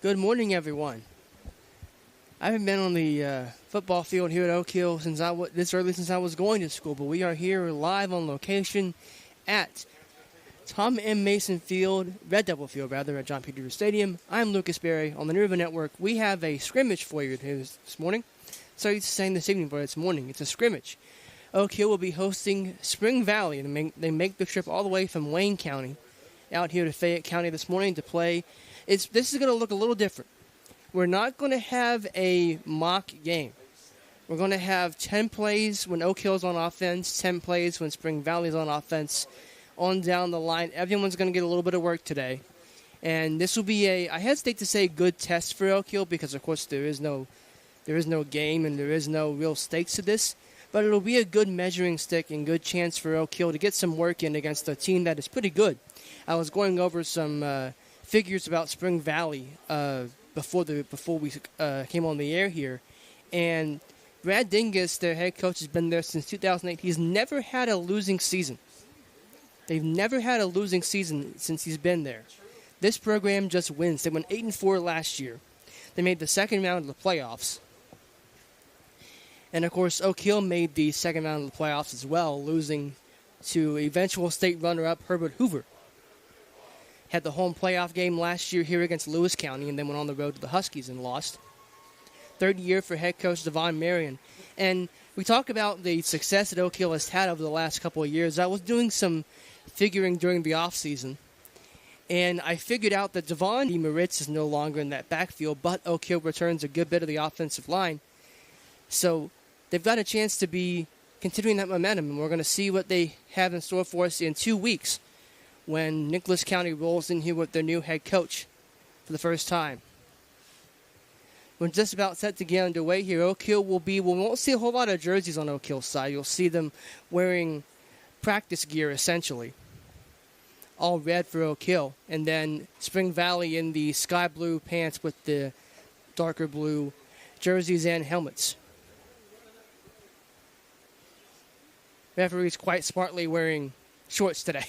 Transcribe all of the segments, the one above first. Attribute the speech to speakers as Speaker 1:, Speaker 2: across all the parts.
Speaker 1: Good morning, everyone. I haven't been on the football field here at Oak Hill since I was going to school, but we are here live on location at Tom M. Mason Field, Red Devil Field, rather, at John P. Drew Stadium. I'm Lucas Berry on the New River Network. We have a scrimmage for you this morning. Sorry, it's saying this evening, but it's morning. It's a scrimmage. Oak Hill will be hosting Spring Valley, and they make the trip all the way from Wayne County out here to Fayette County this morning to play. This is going to look a little different. We're not going to have a mock game. We're going to have 10 plays when Oak Hill's on offense, 10 plays when Spring Valley's on offense, on down the line. Everyone's going to get a little bit of work today. And this will be I hesitate to say good test for Oak Hill because, of course, there is no game and there is no real stakes to this. But it'll be a good measuring stick and good chance for Oak Hill to get some work in against a team that is pretty good. I was going over some figures about Spring Valley before we came on the air here, and Brad Dingus, their head coach, has been there since 2008. He's never had a losing season. They've never had a losing season since he's been there. This program just wins. They went 8-4 last year. They made the second round of the playoffs. And, of course, Oak Hill made the second round of the playoffs as well, losing to eventual state runner-up Herbert Hoover. Had the home playoff game last year here against Lewis County and then went on the road to the Huskies and lost. Third year for head coach Devon Marion. And we talk about the success that Oak Hill has had over the last couple of years. I was doing some figuring during the offseason, and I figured out that Devon Moritz is no longer in that backfield, but Oak Hill returns a good bit of the offensive line. So they've got a chance to be continuing that momentum, and we're going to see what they have in store for us in 2 weeks when Nicholas County rolls in here with their new head coach for the first time. We're just about set to get underway here. Oak Hill we won't see a whole lot of jerseys on Oak Hill's side. You'll see them wearing practice gear, essentially. All red for Oak Hill. And then Spring Valley in the sky blue pants with the darker blue jerseys and helmets. Referee's quite smartly wearing shorts today.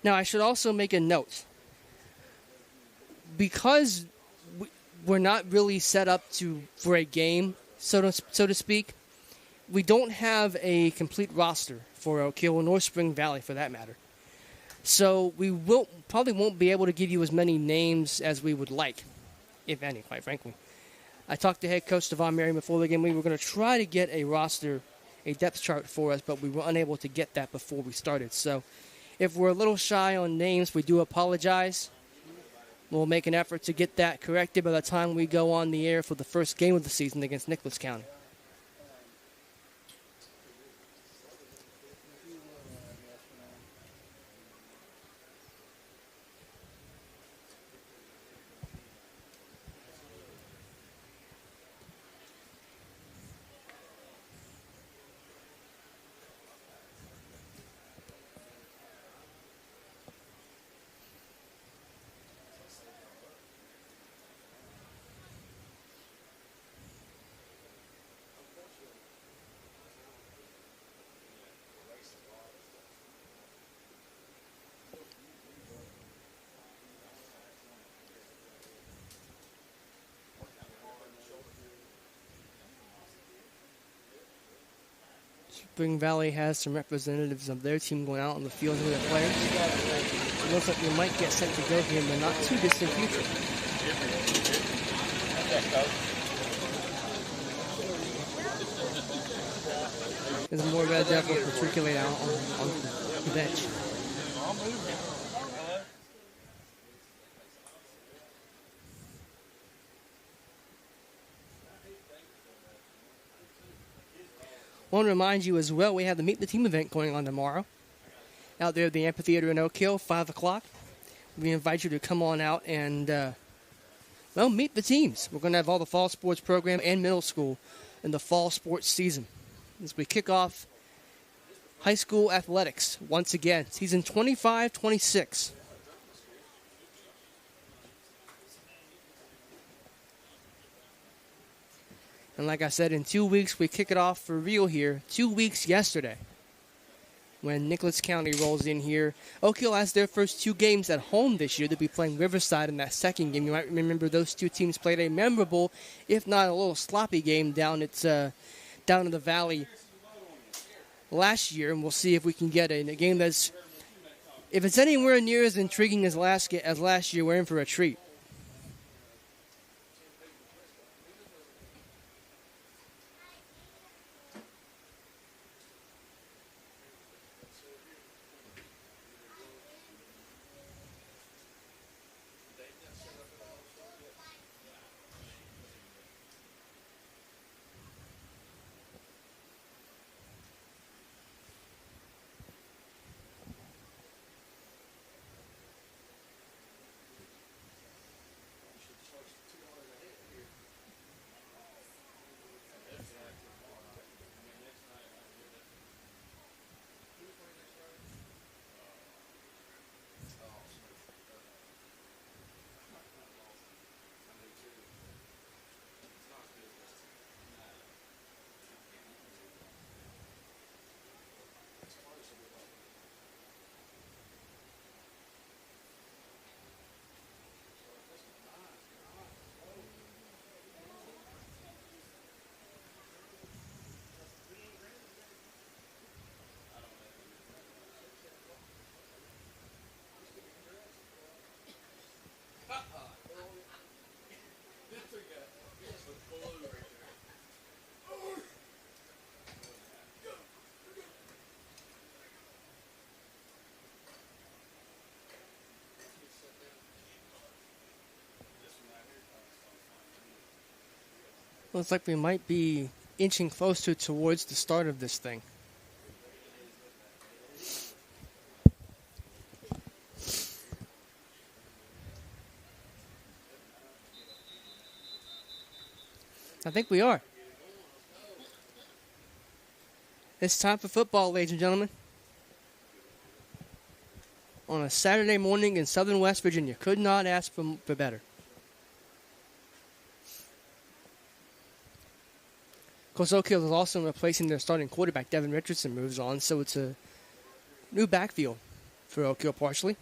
Speaker 1: Now, I should also make a note. Because we're not really set up for a game, so to speak, we don't have a complete roster for Oak Hill nor Spring Valley, for that matter. So we probably won't be able to give you as many names as we would like, if any, quite frankly. I talked to head coach Devon Marion before the game. We were going to try to get a roster, a depth chart for us, but we were unable to get that before we started. So if we're a little shy on names, we do apologize. We'll make an effort to get that corrected by the time we go on the air for the first game of the season against Nicholas County. Spring Valley has some representatives of their team going out on the field with their players. It looks like they might get set to go here in the not too distant future. There's more Red Devils matriculate out on the bench. I want to remind you as well, we have the Meet the Team event going on tomorrow. Out there at the amphitheater in Oak Hill, 5 o'clock. We invite you to come on out and, meet the teams. We're going to have all the fall sports program and middle school in the fall sports season as we kick off high school athletics once again. Season 25-26. And like I said, in 2 weeks, we kick it off for real here. 2 weeks yesterday when Nicholas County rolls in here. Oak Hill has their first 2 games at home this year. They'll be playing Riverside in that second game. You might remember those 2 teams played a memorable, if not a little sloppy game down in the valley last year, and we'll see if we can get a game that's, if it's anywhere near as intriguing as last year, we're in for a treat. Looks like we might be inching closer towards the start of this thing. I think we are. It's time for football, ladies and gentlemen. On a Saturday morning in southern West Virginia. Could not ask for better. Of course, Oak Hill is also replacing their starting quarterback. Devin Richardson moves on, so it's a new backfield for Oak Hill partially.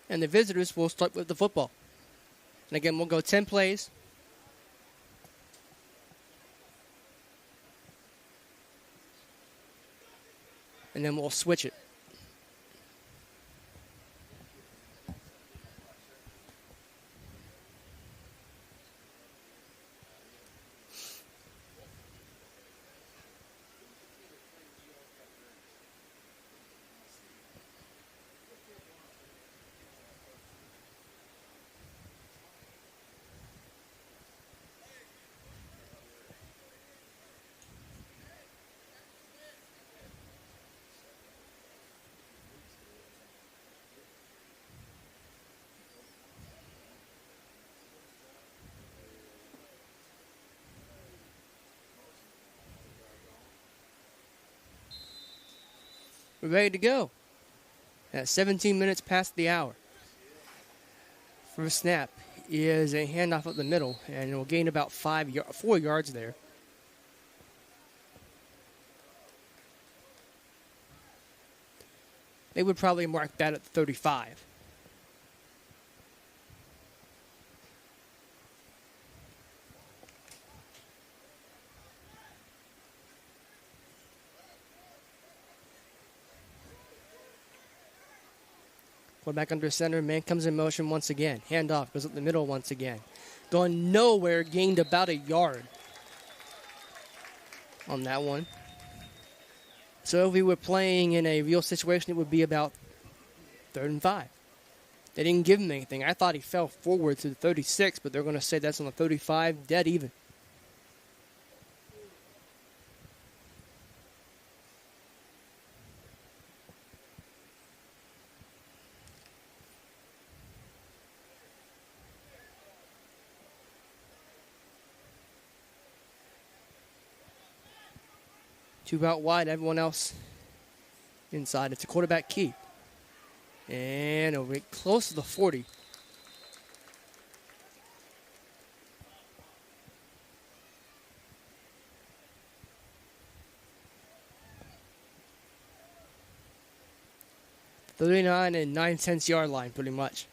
Speaker 1: And the visitors will start with the football. And again, we'll go 10 plays. And then we'll switch it. We're ready to go. At 17 minutes past the hour. First snap is a handoff up the middle, and it will gain about 4 yards there. They would probably mark that at the 35. Back under center, man comes in motion once again. Handoff, goes up the middle once again. Going nowhere, gained about a yard on that one. So if we were playing in a real situation, it would be about 3rd and 5. They didn't give him anything. I thought he fell forward to the 36, but they're going to say that's on the 35, dead even. Two out wide, everyone else inside. It's a quarterback keep. And over close to the 40. 39 and 9/10 yard line, pretty much.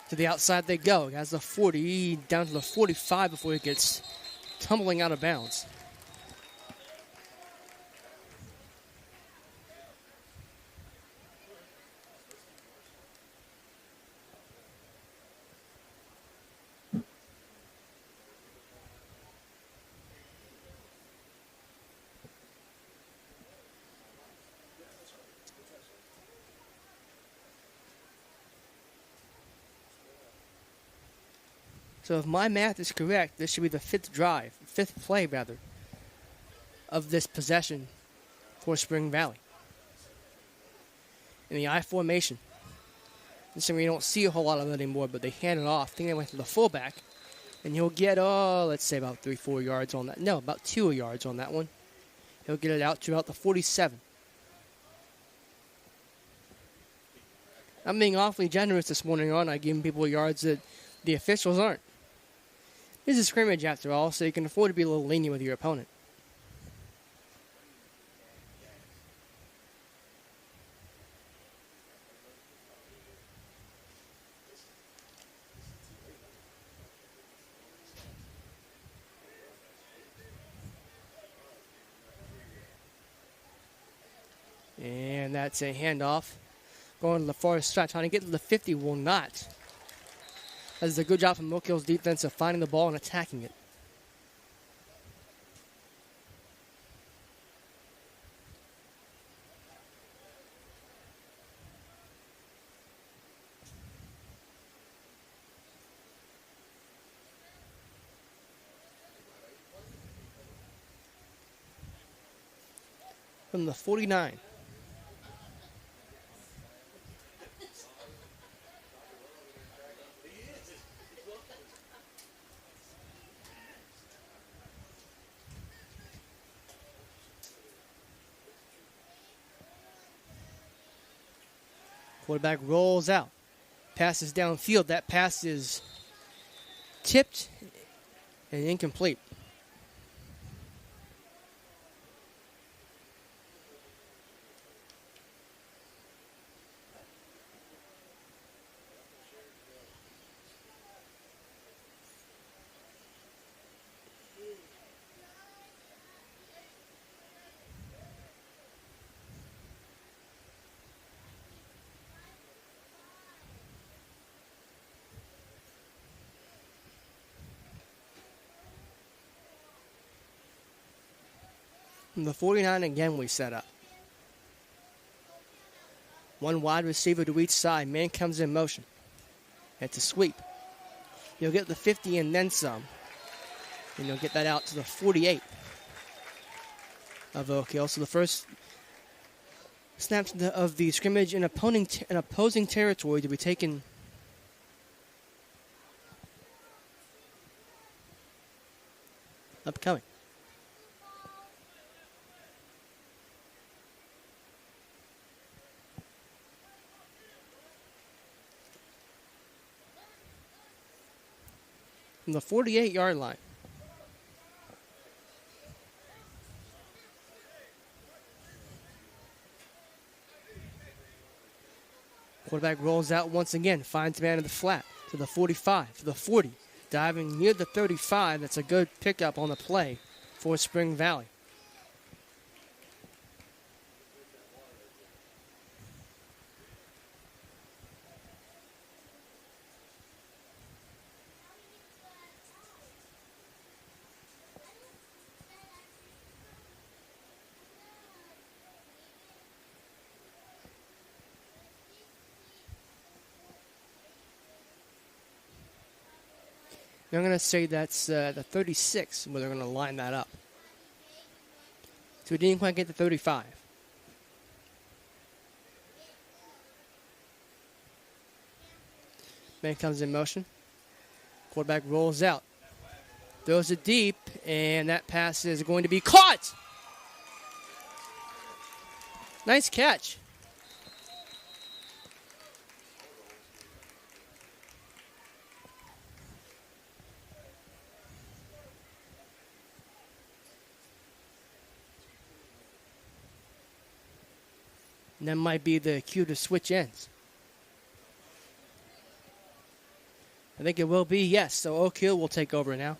Speaker 1: To the outside they go. Has the 40 down to the 45 before it gets tumbling out of bounds. So if my math is correct, this should be the fifth play of this possession for Spring Valley. In the I formation. This is something you don't see a whole lot of anymore, but they hand it off. I think they went to the fullback. And he'll get, let's say about 3-4 yards on that. No, about 2 yards on that one. He'll get it out to about the 47. I'm being awfully generous this morning, aren't I? Giving people yards that the officials aren't. This is a scrimmage after all, so you can afford to be a little lenient with your opponent. And that's a handoff. Going to the far side, trying to get to the 50, will not. That is a good job from Oak Hill's defense of finding the ball and attacking it. From the 49. Quarterback rolls out. Passes downfield. That pass is tipped and incomplete. From the 49 again we set up. One wide receiver to each side. Man comes in motion. It's a sweep. You'll get the 50 and then some. And you'll get that out to the 48 of Oak Hill. So the first snaps of the scrimmage in opposing territory to be taken upcoming. From the 48-yard line. Quarterback rolls out once again, finds man in the flat to the 45, to the 40. Diving near the 35, that's a good pickup on the play for Spring Valley. I'm going to say that's the 36 where they're going to line that up. So we didn't quite get the 35. Man comes in motion. Quarterback rolls out. Throws it deep, and that pass is going to be caught. Nice catch. And that might be the cue to switch ends. I think it will be, yes. So Oak Hill will take over now.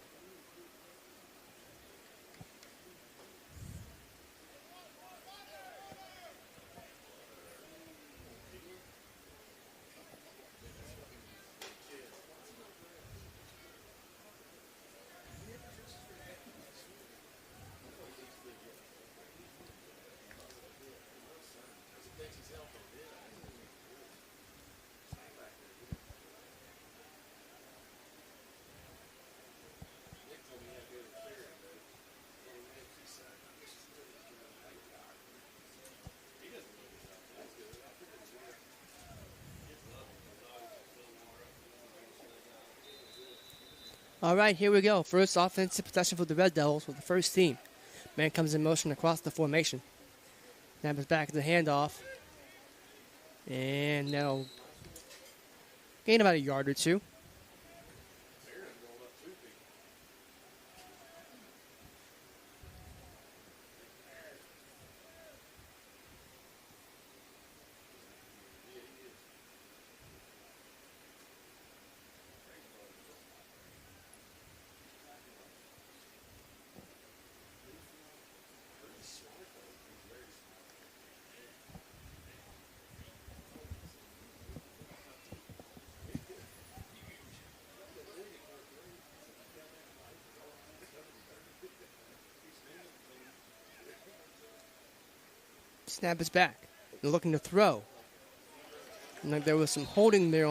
Speaker 1: All right, here we go. First offensive possession for the Red Devils with the first team. Man comes in motion across the formation. Snap is back to the handoff. And now gain about a yard or two. Snap is back. They're looking to throw. And there was some holding there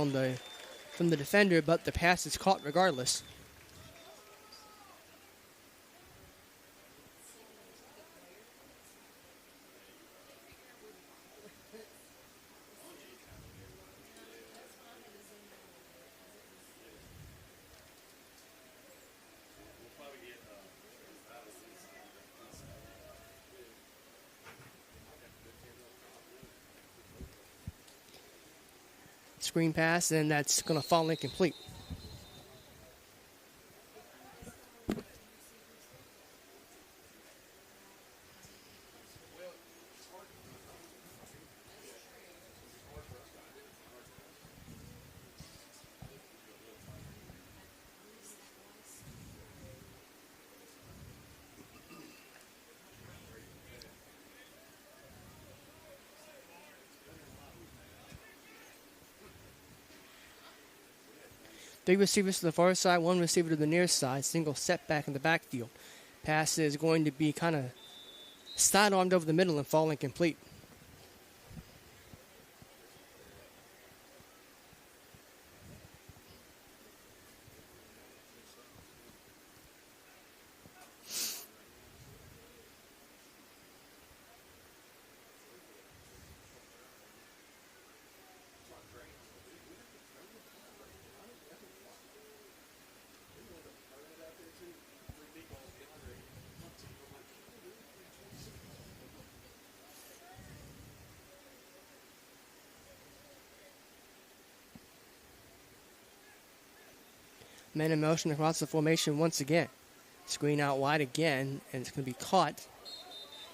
Speaker 1: from the defender, but the pass is caught regardless. Screen pass, and that's going to fall incomplete. Three receivers to the far side, one receiver to the near side. Single setback in the backfield. Pass is going to be kind of side-armed over the middle and fall incomplete. Man in motion across the formation once again. Screen out wide again, and it's going to be caught.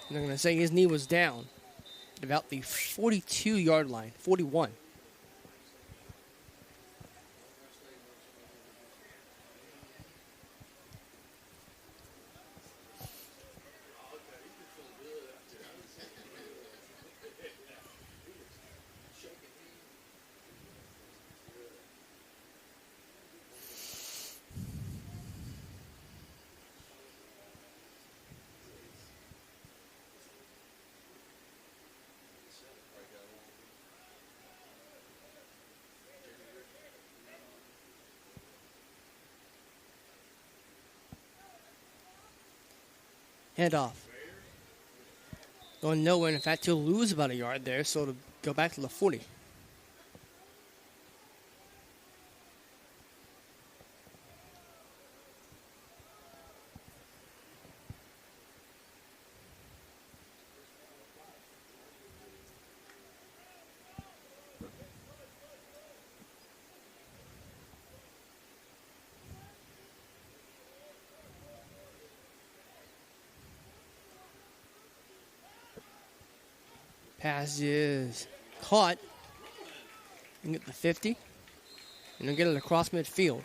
Speaker 1: And they're going to say his knee was down at about the 42-yard line, 41. Handoff. Going nowhere. In fact, he'll lose about a yard there, so it'll go back to the 40. Pass is caught. And get the 50. And they'll get it across midfield.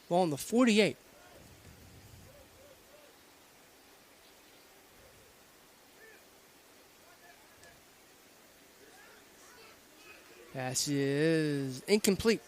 Speaker 1: Ball on the 48. Pass is incomplete.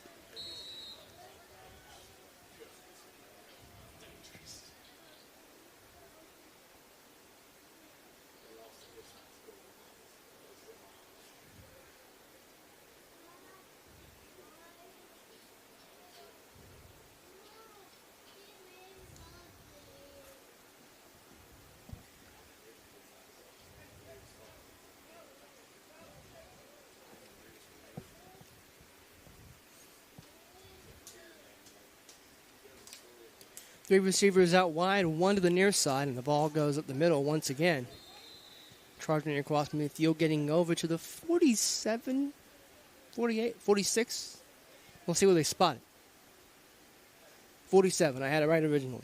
Speaker 1: Three receivers out wide, one to the near side, and the ball goes up the middle once again. Charging across midfield, getting over to the 47, 48, 46. We'll see where they spot it. 47, I had it right originally.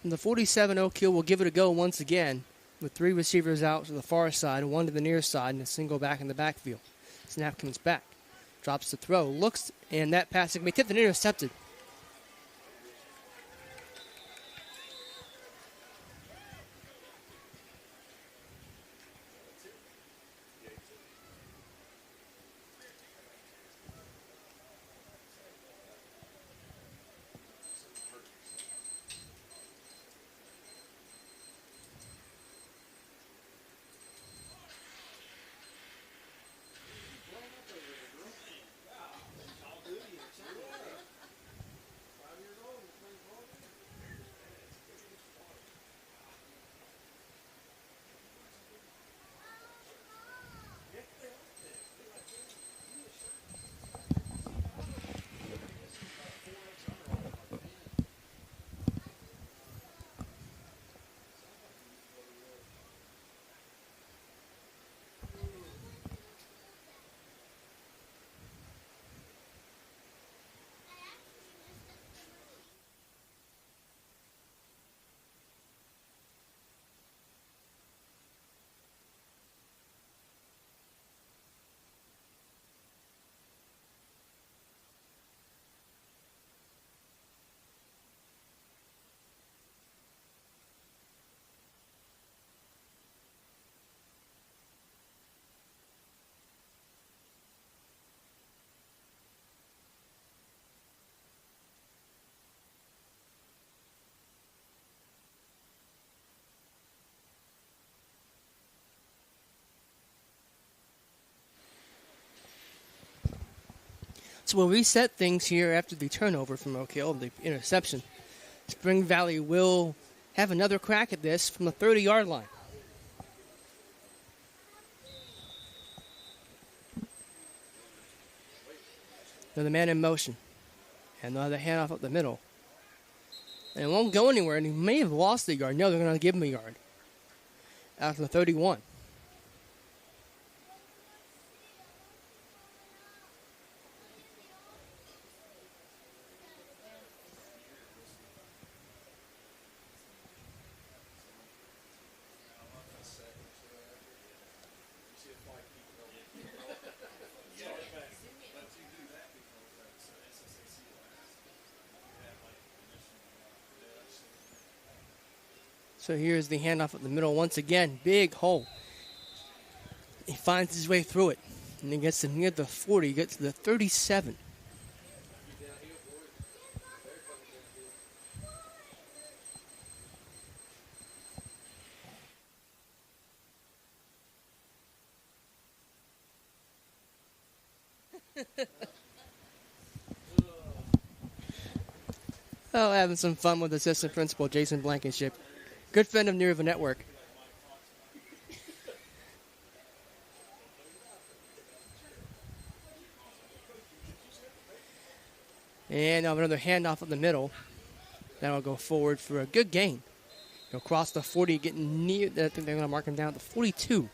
Speaker 1: And the 47 Oak Hill will give it a go once again with three receivers out to the far side, one to the near side, and a single back in the backfield. Snap comes back. Drops the throw. Looks, and that pass can be tipped and intercepted. So we'll reset things here after the turnover from Oak Hill, the interception. Spring Valley will have another crack at this from the 30-yard line. Another man in motion. And they'll have the handoff up the middle. And it won't go anywhere, and he may have lost the yard. No, they're going to give him a yard. Out from the 31. So here's the handoff up the middle once again. Big hole. He finds his way through it. And he gets to near the 40. He gets to the 37. Oh, having some fun with assistant principal Jason Blankenship. Good friend of Near the Network. And now another handoff up the middle. That'll go forward for a good gain. He'll cross the 40, getting near. I think they're going to mark him down at the 42.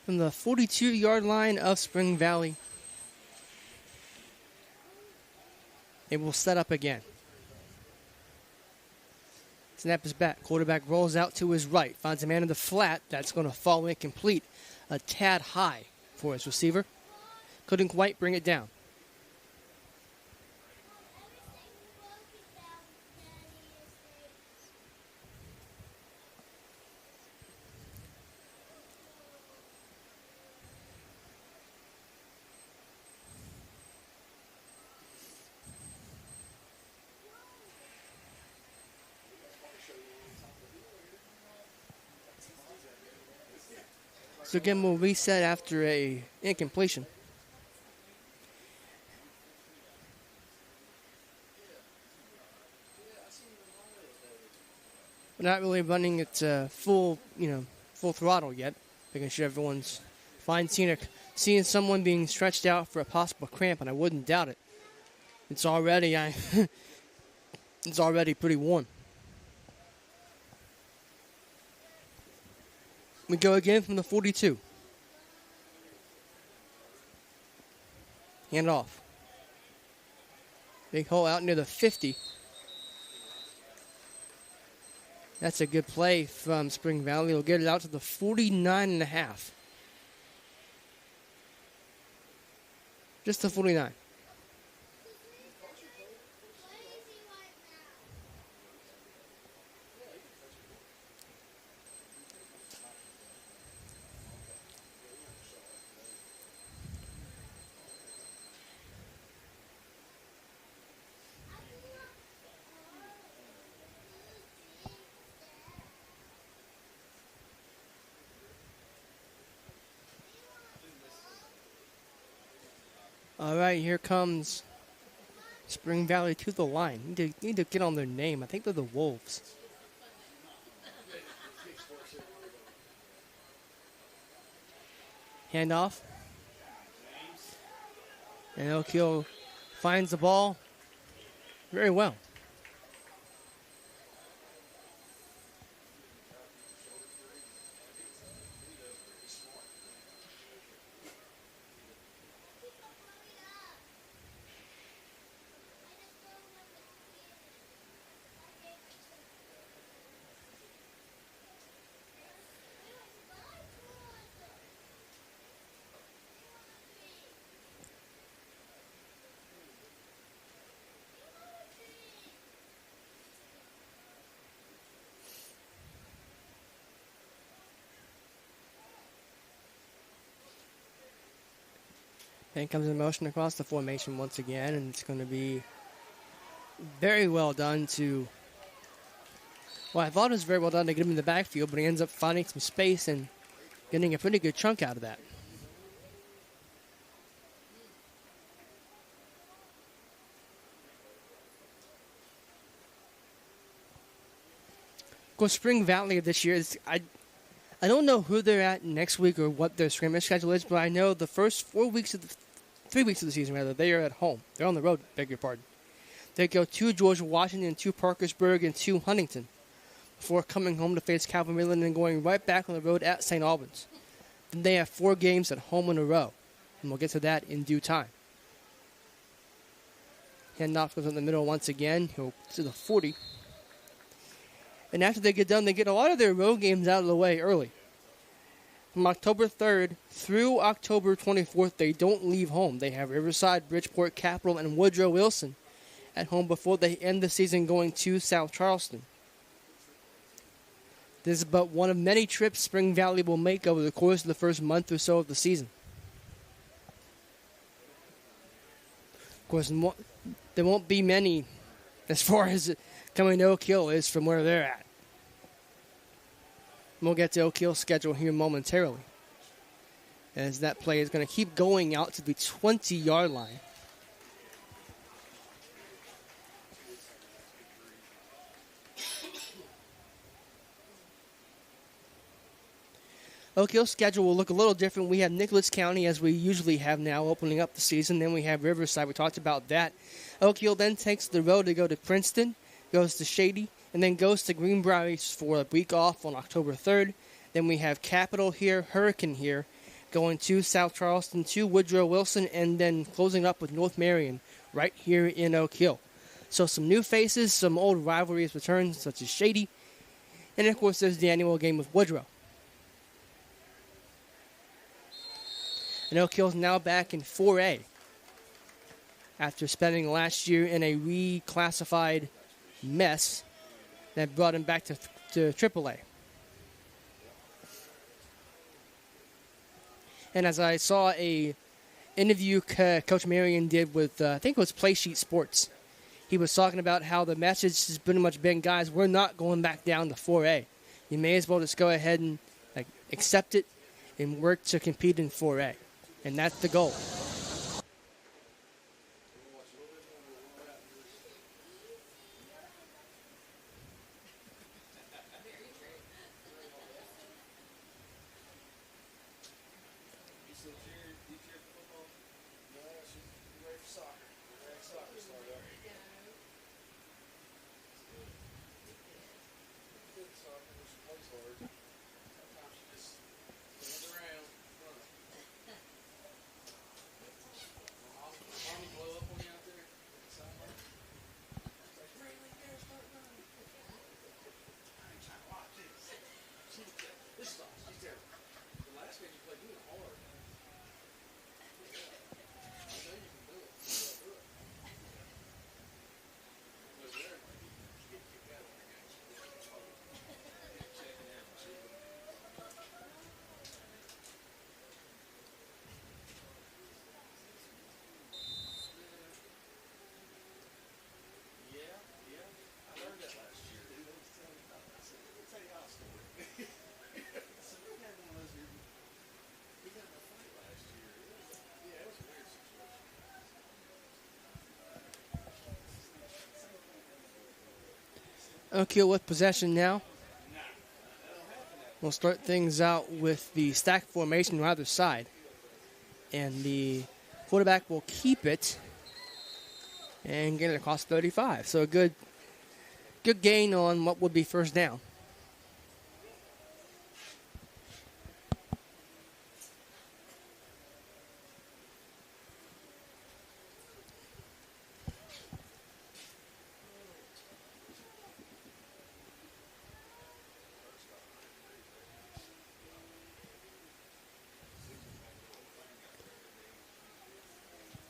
Speaker 1: From the 42-yard line of Spring Valley, it will set up again. Snap is back. Quarterback rolls out to his right. Finds a man in the flat. That's going to fall incomplete. A tad high for his receiver. Couldn't quite bring it down. So again, we'll reset after a incompletion. We're not really running at full throttle yet, making sure everyone's fine. Seeing someone being stretched out for a possible cramp, and I wouldn't doubt it. It's already it's already pretty warm. We go again from the 42. Hand off. Big hole out near the 50. That's a good play from Spring Valley. We'll get it out to the 49.5. Just the 49. All right, here comes Spring Valley to the line. Need to get on their name. I think they're the Wolves. Handoff. And Oak Hill finds the ball very well. And comes in motion across the formation once again, and it's going to be very well done to... Well, I thought it was very well done to get him in the backfield, but he ends up finding some space and getting a pretty good chunk out of that. Of course, Spring Valley this year, I don't know who they're at next week or what their scrimmage schedule is, but I know the first 3 weeks of the season, rather, they are at home. They're on the road, beg your pardon. They go to George Washington, to Parkersburg, and to Huntington before coming home to face Calvin Midland and going right back on the road at St. Albans. Then they have 4 games at home in a row, and we'll get to that in due time. Handoff goes in the middle once again. He'll to the 40. And after they get done, they get a lot of their road games out of the way early. From October 3rd through October 24th, they don't leave home. They have Riverside, Bridgeport, Capital, and Woodrow Wilson at home before they end the season going to South Charleston. This is but one of many trips Spring Valley will make over the course of the first month or so of the season. Of course, there won't be many as far as coming to Oak Hill is from where they're at. We'll get to Oak Hill's schedule here momentarily, as that play is going to keep going out to the 20-yard line. Oak Hill's schedule will look a little different. We have Nicholas County, as we usually have now, opening up the season. Then we have Riverside. We talked about that. Oak Hill then takes the road to go to Princeton, goes to Shady, and then goes to Greenbrier for a week off on October 3rd. Then we have Capital here, Hurricane here, going to South Charleston, to Woodrow Wilson, and then closing up with North Marion right here in Oak Hill. So some new faces, some old rivalries return, such as Shady. And, of course, there's the annual game with Woodrow. And Oak Hill's now back in 4A after spending last year in a reclassified mess that brought him back to AAA. And as I saw a interview Coach Marion did with, I think it was Playsheet Sports, he was talking about how the message has pretty much been, guys, we're not going back down to 4A. You may as well just go ahead and accept it and work to compete in 4A. And that's the goal. Oak Hill with possession now. We'll start things out with the stack formation on either side. And the quarterback will keep it and get it across 35. So a good gain on what would be first down.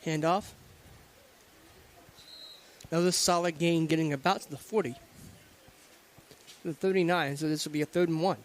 Speaker 1: Handoff. Another solid gain, getting about to the 40. The 39, so this will be a 3rd and 1.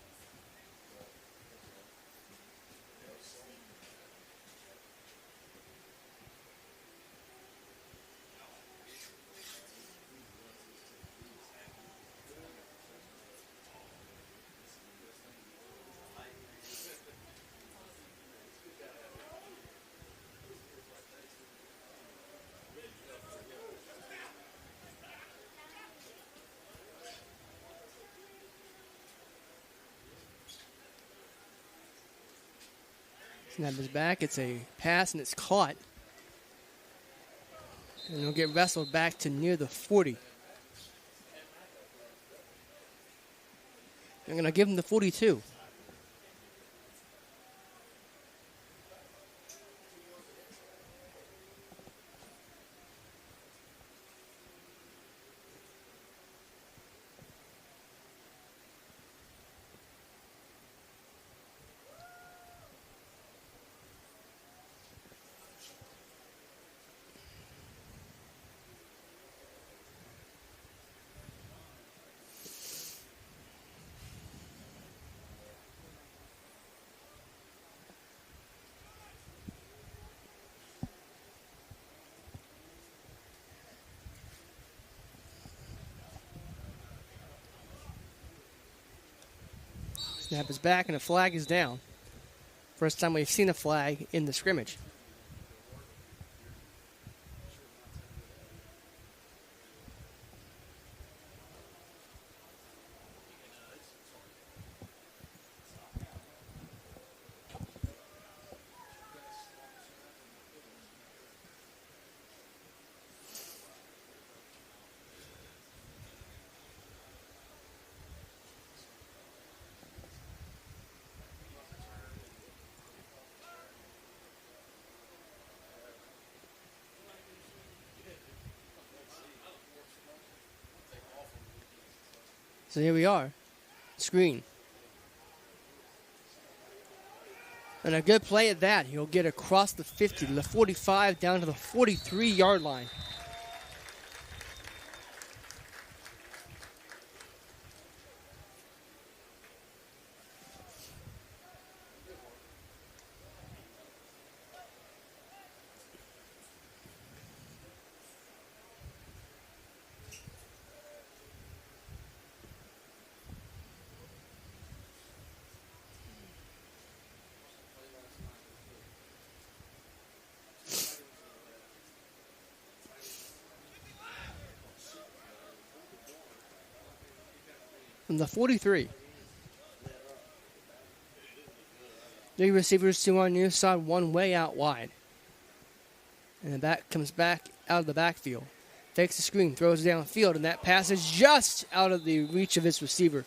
Speaker 1: Snap is back. It's a pass, and it's caught. And it'll get wrestled back to near the 40. I'm going to give him the 42. Snap is back, and a flag is down. First time we've seen a flag in the scrimmage. So here we are. Screen. And a good play at that. He'll get across the 50 to the 45 down to the 43-yard line. From the 43. Three receivers, two on near side, one way out wide. And the back comes back out of the backfield. Takes the screen, throws it downfield, and that pass is just out of the reach of his receiver.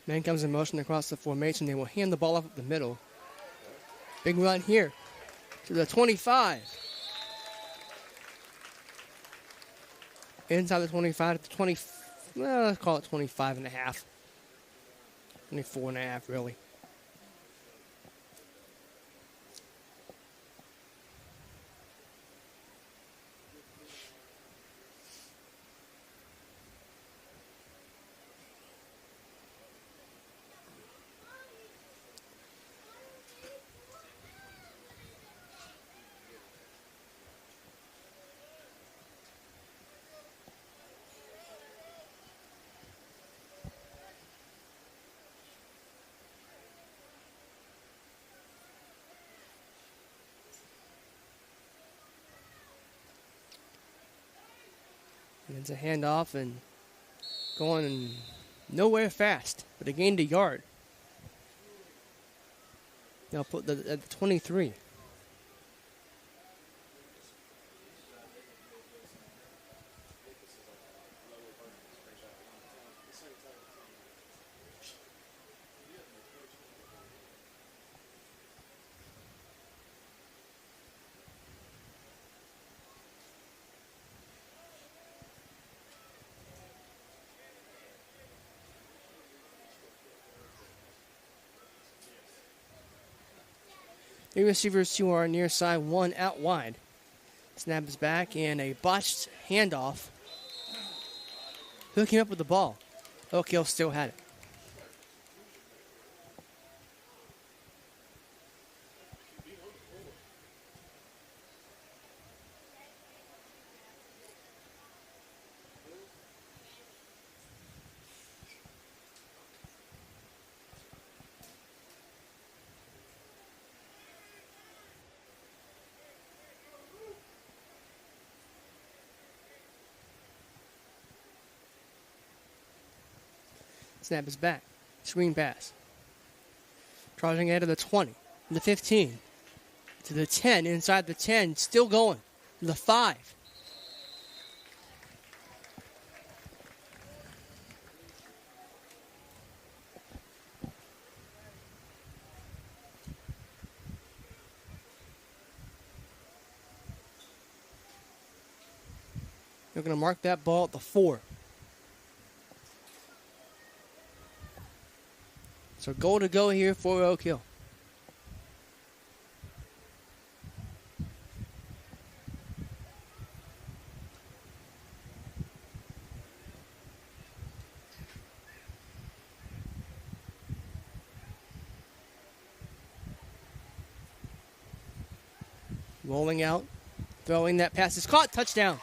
Speaker 1: Man comes in motion across the formation. They will hand the ball up the middle. Big run here to the 25. Inside the 25 to the 20. Well, let's call it 25 and a half. 24 and a half, really. And it's a handoff and going nowhere fast, but it gained a yard. Now put at the 23. Three receivers, two are near side, one out wide. Snap is back and a botched handoff. Who came up with the ball? Oak Hill still had it. Snap is back. Screen pass. Charging ahead of the 20. The 15. To the 10. Inside the 10. Still going. To the 5. They're going to mark that ball at the 4. So goal to go here for Oak Hill. Rolling out, throwing that pass is caught, touchdown.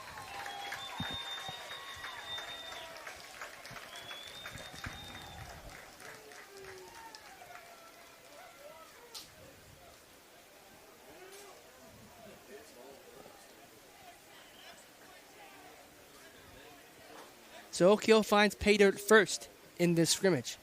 Speaker 1: So Oak Hill finds pay dirt first in this scrimmage.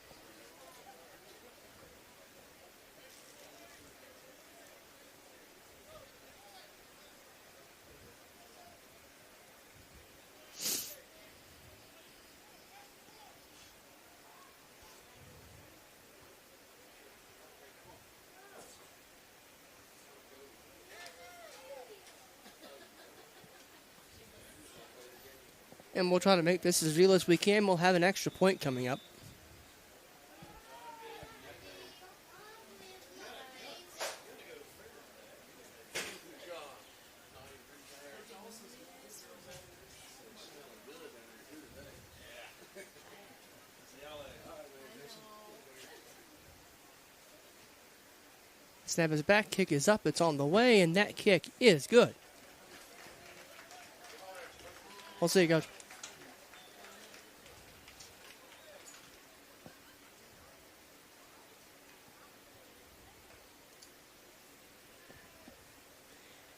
Speaker 1: And we'll try to make this as real as we can. We'll have an extra point coming up. Snap is back, kick is up, it's on the way, and that kick is good. We'll see you, Coach.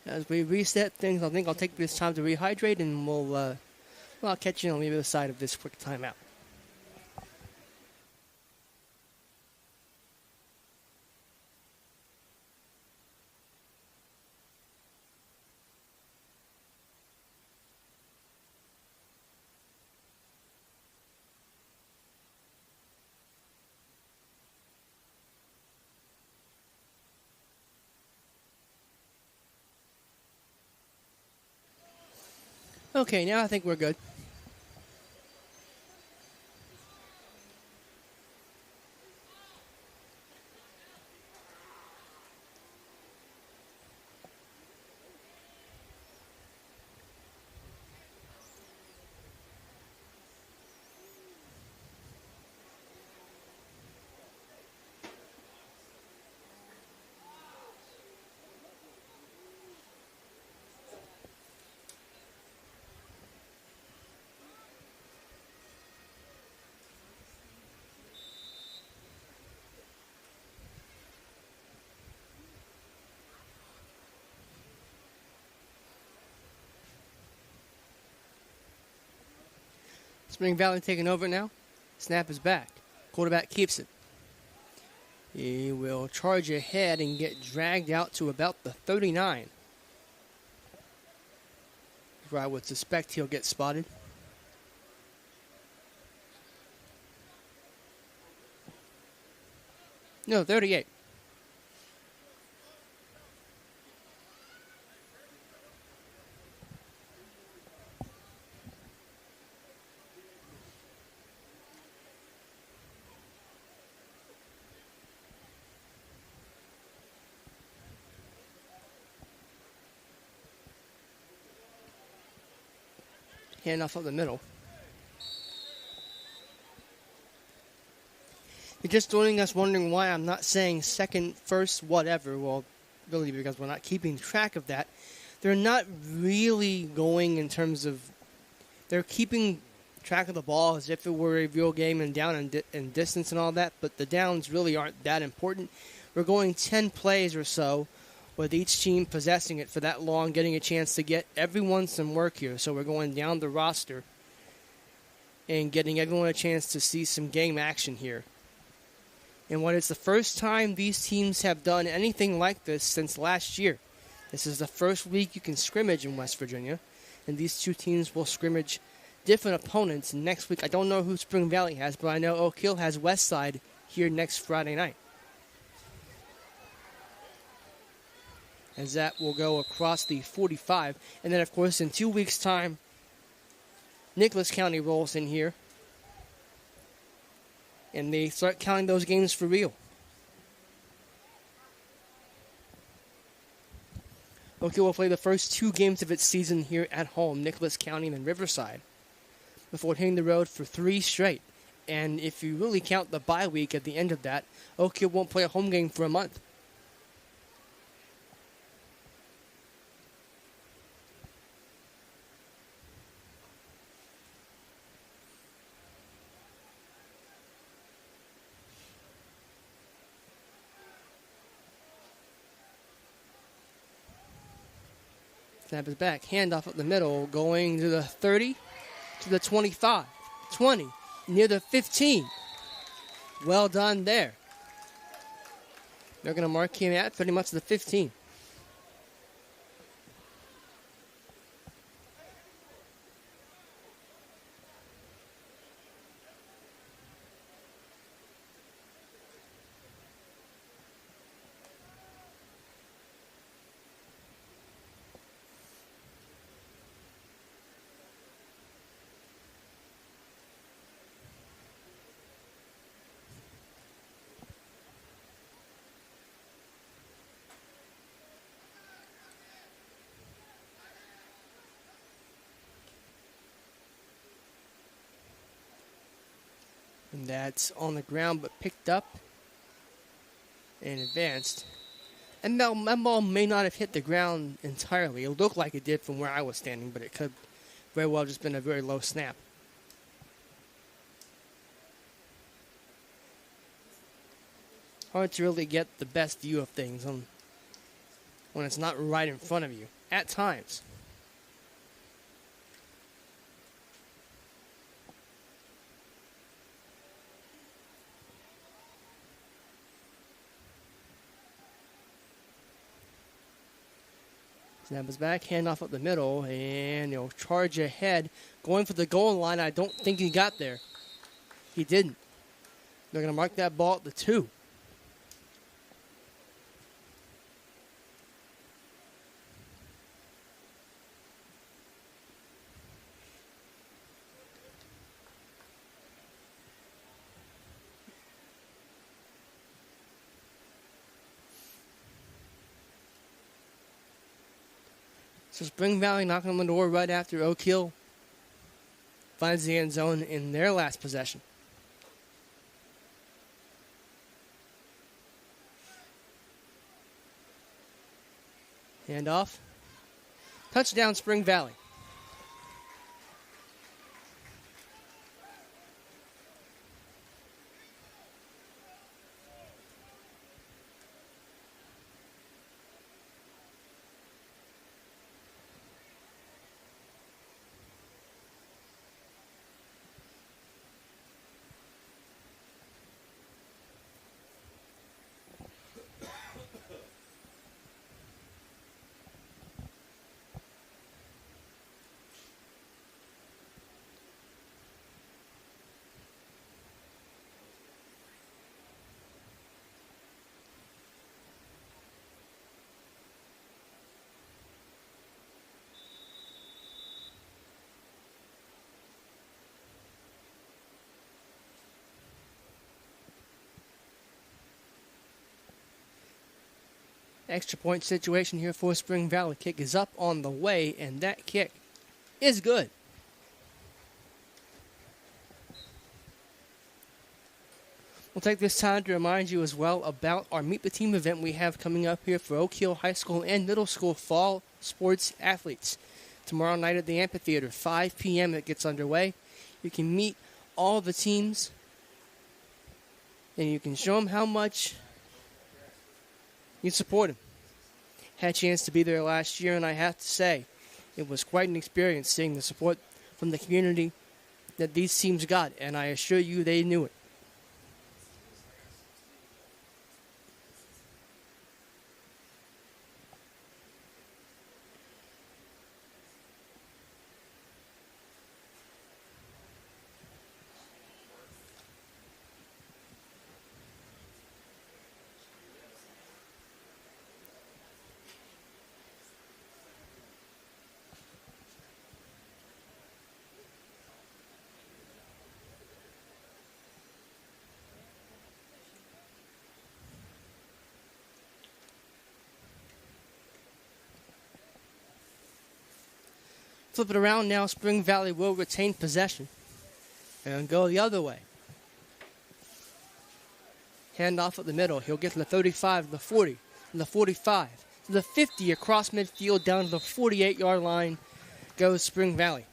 Speaker 1: As we reset things, I think I'll take this time to rehydrate, and I'll catch you on the other side of this quick timeout. Okay, now I think we're good. Spring Valley taking over now. Snap is back. Quarterback keeps it. He will charge ahead and get dragged out to about the 39. Where I would suspect he'll get spotted. No, 38. Hand off up the middle. You're just joining us wondering why I'm not saying second, first, whatever. Well, really because we're not keeping track of that. They're not really going in terms of... They're keeping track of the ball as if it were a real game and down and distance and all that, but the downs really aren't that important. We're going 10 plays or so, with each team possessing it for that long, getting a chance to get everyone some work here. So we're going down the roster and getting everyone a chance to see some game action here. And when it's the first time these teams have done anything like this since last year. This is the first week you can scrimmage in West Virginia, and these two teams will scrimmage different opponents next week. I don't know who Spring Valley has, but I know Oak Hill has Westside here next Friday night. As that will go across the 45. And then, of course, in 2 weeks' time, Nicholas County rolls in here, and they start counting those games for real. Oak Hill will play the first 2 games of its season here at home, Nicholas County and then Riverside, before hitting the road for 3 straight. And if you really count the bye week at the end of that, Oak Hill won't play a home game for a month. Snap is back. Handoff up the middle, going to the 30, to the 25, 20, near the 15. Well done there. They're going to mark him at pretty much the 15. And that's on the ground, but picked up and advanced. And that ball may not have hit the ground entirely. It looked like it did from where I was standing, but it could very well just been a very low snap. Hard to really get the best view of things when it's not right in front of you, at times. Snap is back, handoff up the middle, and he'll charge ahead. Going for the goal line, I don't think he got there. He didn't. They're going to mark that ball at the 2. So Spring Valley knocking on the door right after Oak Hill finds the end zone in their last possession. Handoff. Touchdown, Spring Valley. Extra point situation here for Spring Valley. Kick is up on the way, and that kick is good. We'll take this time to remind you as well about our Meet the Team event we have coming up here for Oak Hill High School and Middle School fall sports athletes. Tomorrow night at the amphitheater, 5 p.m. it gets underway. You can meet all the teams, and you can show them how much you support them. Had a chance to be there last year, and I have to say, it was quite an experience seeing the support from the community that these teams got, and I assure you they knew it. Flip it around now. Spring Valley will retain possession and go the other way. Hand off at the middle. He'll get to the 35, the 40, the 45, to the 50, across midfield, down to the 48-yard line goes Spring Valley.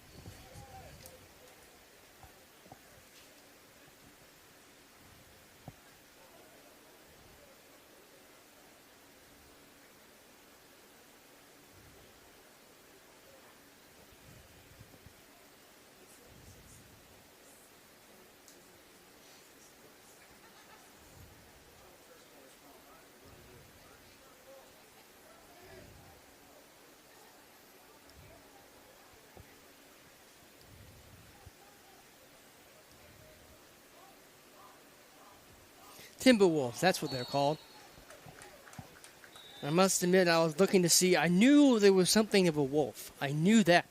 Speaker 1: Timberwolves, that's what they're called. I must admit, I was looking to see, I knew there was something of a wolf. I knew that.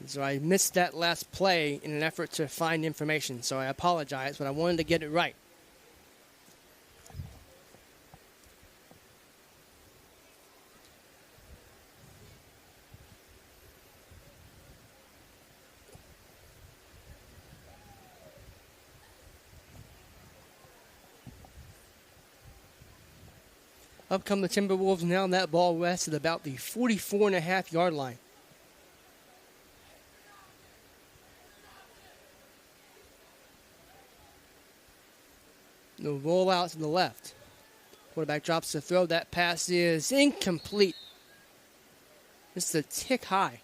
Speaker 1: So I missed that last play in an effort to find information. So I apologize, but I wanted to get it right. Up come the Timberwolves now. That ball rests at about the 44.5-yard line. The roll out to the left. Quarterback drops the throw. That pass is incomplete. Just a tick high,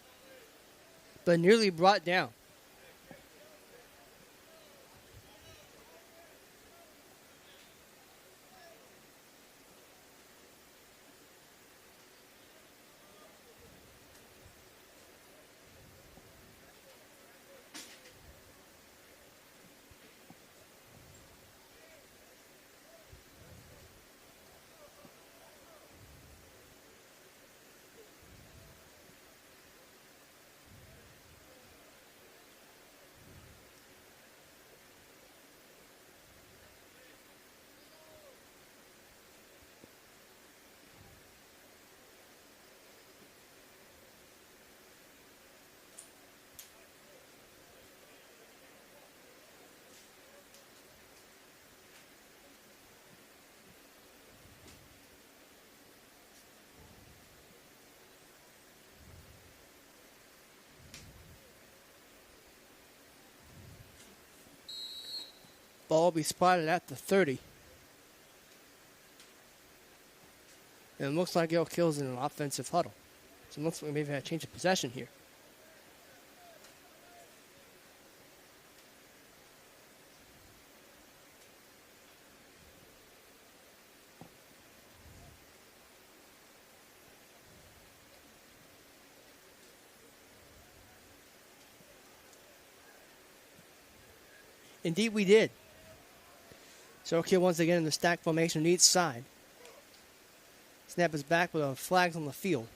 Speaker 1: but nearly brought down. Ball will be spotted at the 30. And it looks like Elk Hill's in an offensive huddle. So it looks like we maybe have a change of possession here. Indeed, we did. So Elk Hill once again in the stack formation on each side. Snap is back with flags on the field.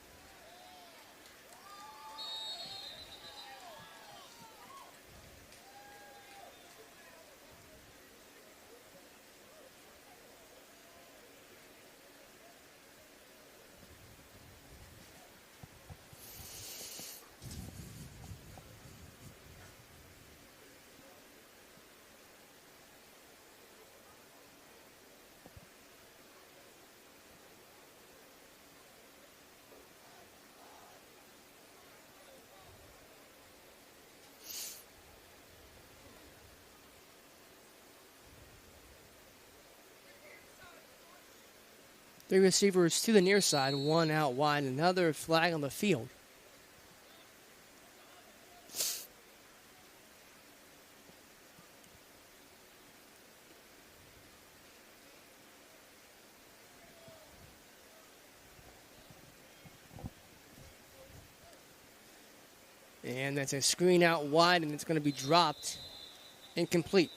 Speaker 1: Three receivers to the near side, one out wide, another flag on the field. And that's a screen out wide, and it's going to be dropped. Incomplete.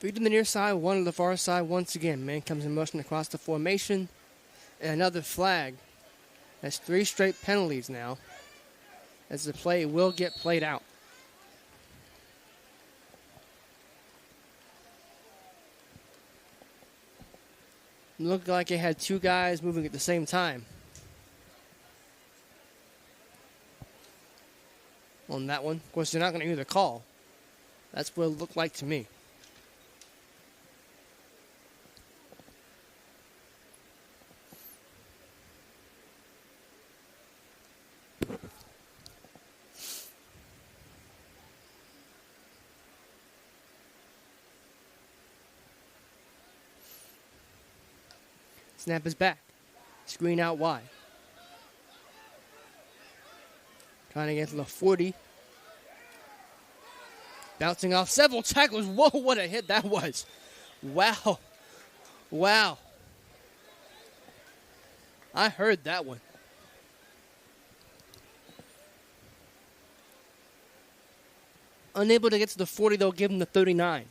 Speaker 1: 3 to the near side, 1 to the far side once again. Man comes in motion across the formation. And another flag. That's 3 straight penalties now, as the play will get played out. Looked like it had 2 guys moving at the same time on that one. Of course, they're not going to hear the call. That's what it looked like to me. Snap is back. Screen out wide. Trying to get to the 40. Bouncing off several tacklers. Whoa, what a hit that was. Wow. Wow. I heard that one. Unable to get to the 40, they'll give him the 39.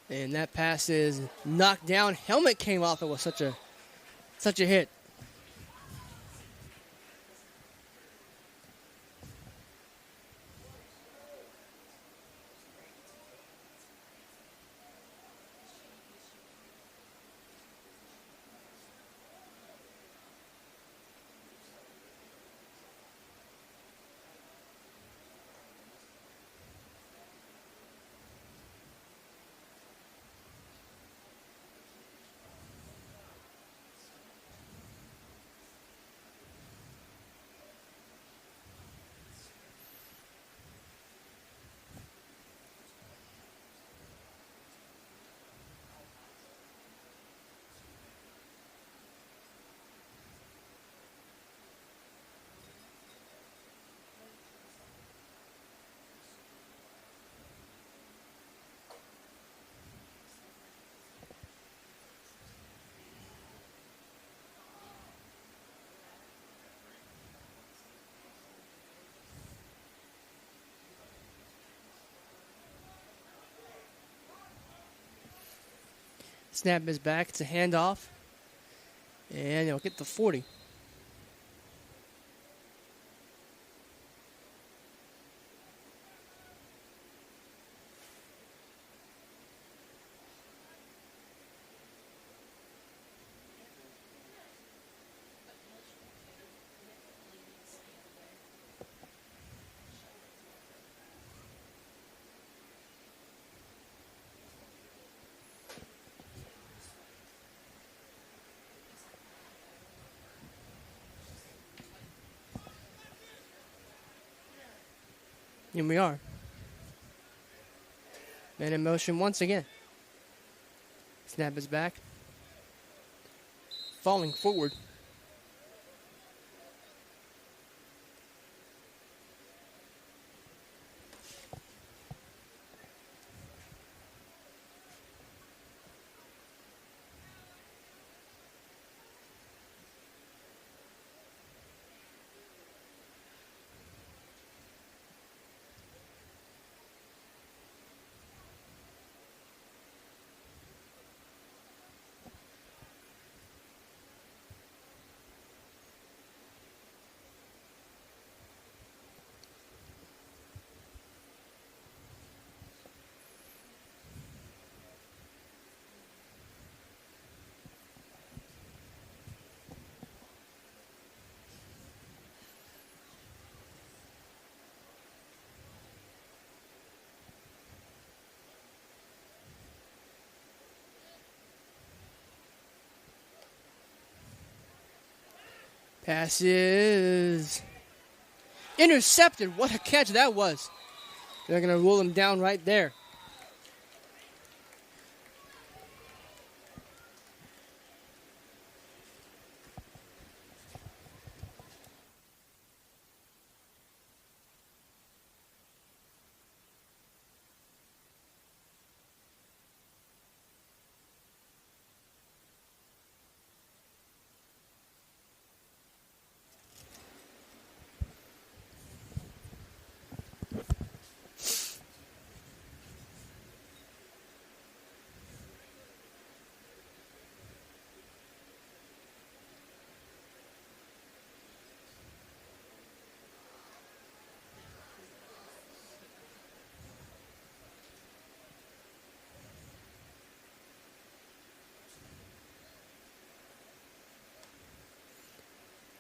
Speaker 1: And that pass is knocked down. Helmet came off. It was such a hit. Snap is back. It's a handoff. And he'll get the 40. Here we are. Man in motion once again. Snap is back. Falling forward. Pass is intercepted. What a catch that was. They're going to rule him down right there.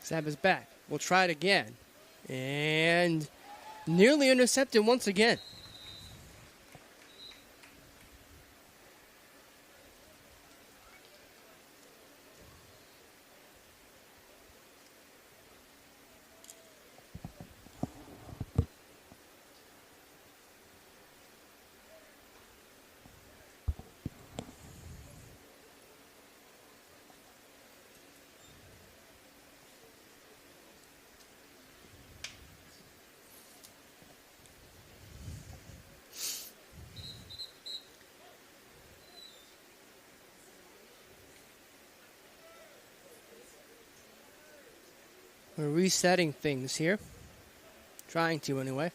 Speaker 1: Snap is back. We'll try it again. And nearly intercepted once again. We're resetting things here. Trying to, anyway.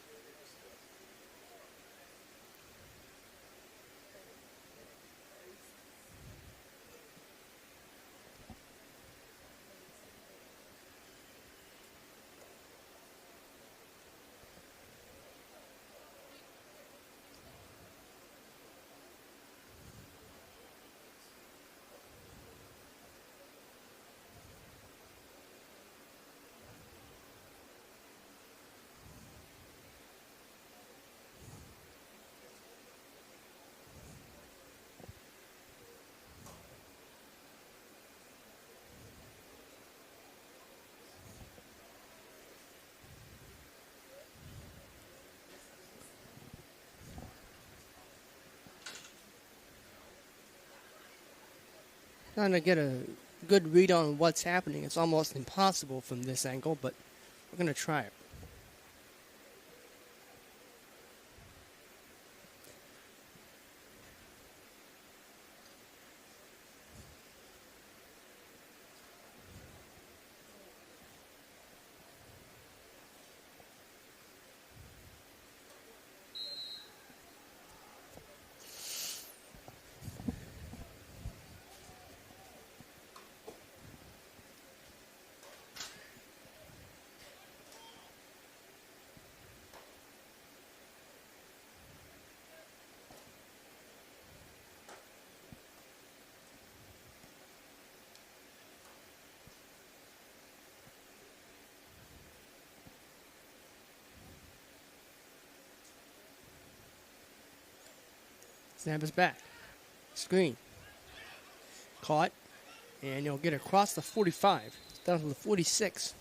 Speaker 1: Trying to get a good read on what's happening. It's almost impossible from this angle, but we're going to try it. Snap is back. Screen. Caught. And you'll get across the 45. Down to the 46.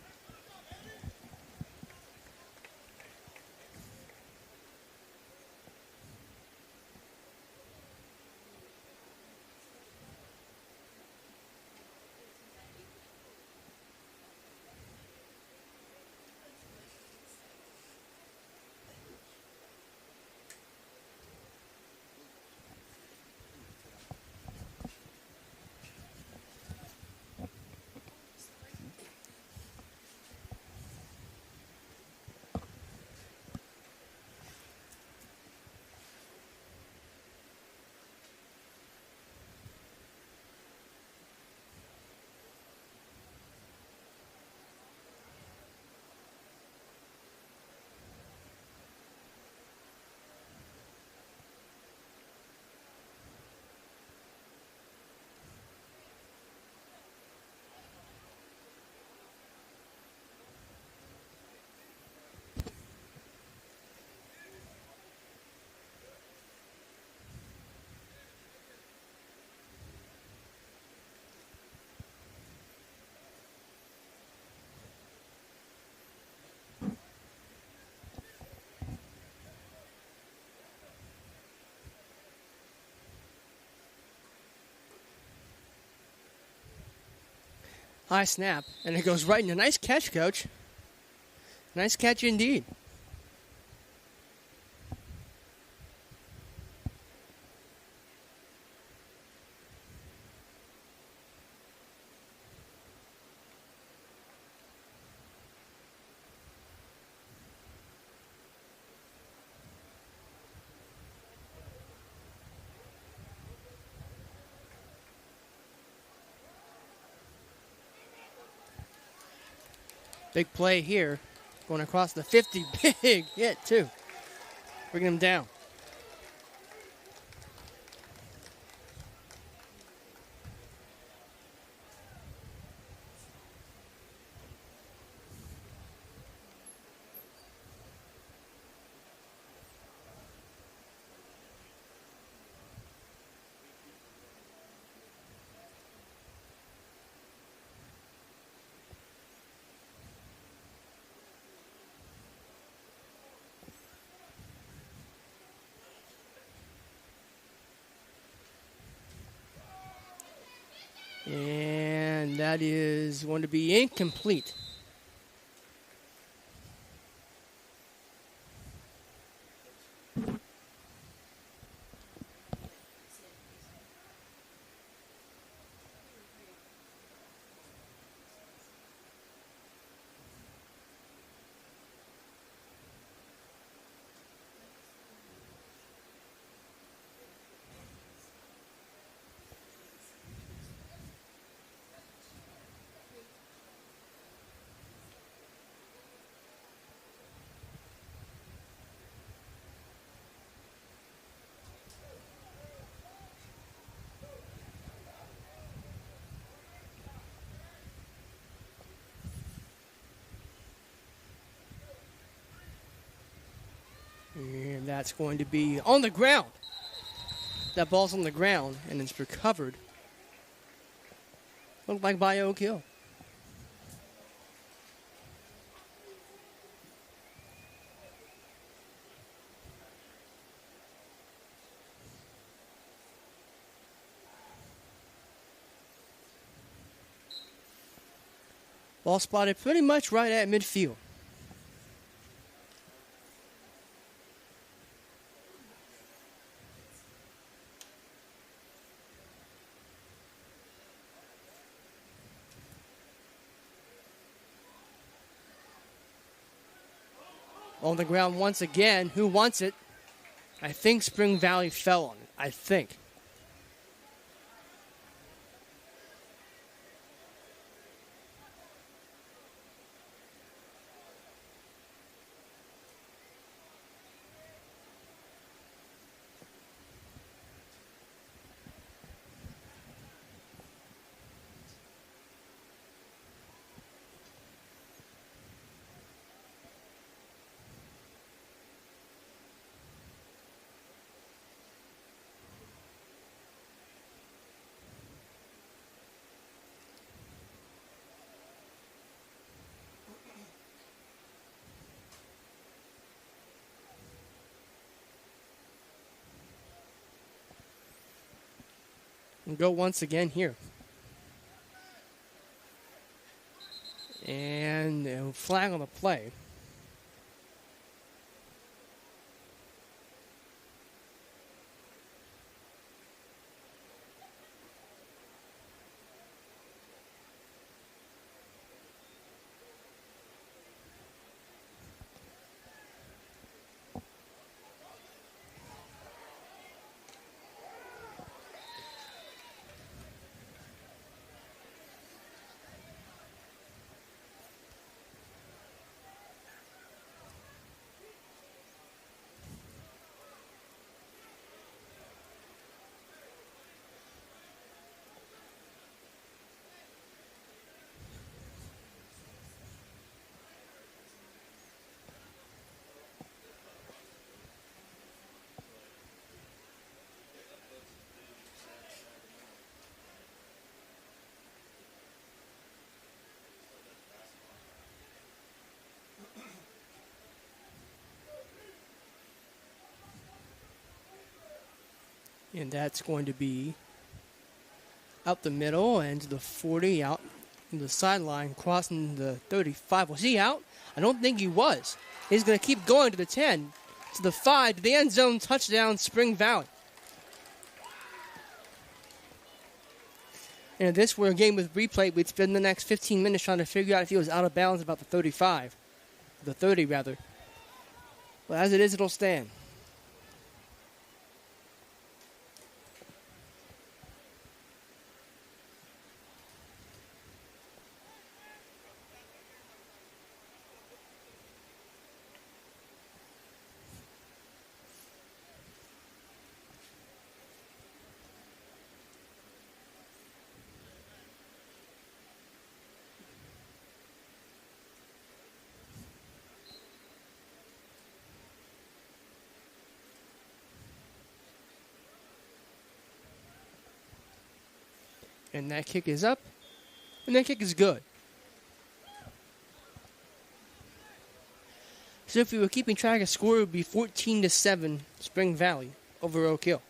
Speaker 1: High snap, and it goes right in. A nice catch, Coach. Nice catch indeed. Big play here. Going across the 50. Big hit, too. Bringing him down. And that is going to be incomplete. And that's going to be on the ground. That ball's on the ground, and it's recovered. Looked like by Oak Hill. Ball spotted pretty much right at midfield. On the ground once again. Who wants it? I think Spring Valley fell on it. I think. And go once again here. And a flag on the play. And that's going to be up the middle and to the 40, out to the sideline, crossing the 35. Was he out? I don't think he was. He's going to keep going to the 10, to the 5, to the end zone, touchdown, Spring Valley. And if this were a game with replay, we'd spend the next 15 minutes trying to figure out if he was out of bounds about the 35. The 30, rather. But as it is, it'll stand. And that kick is up, and that kick is good. So if we were keeping track of score, it would be 14-7 Spring Valley over Oak Hill.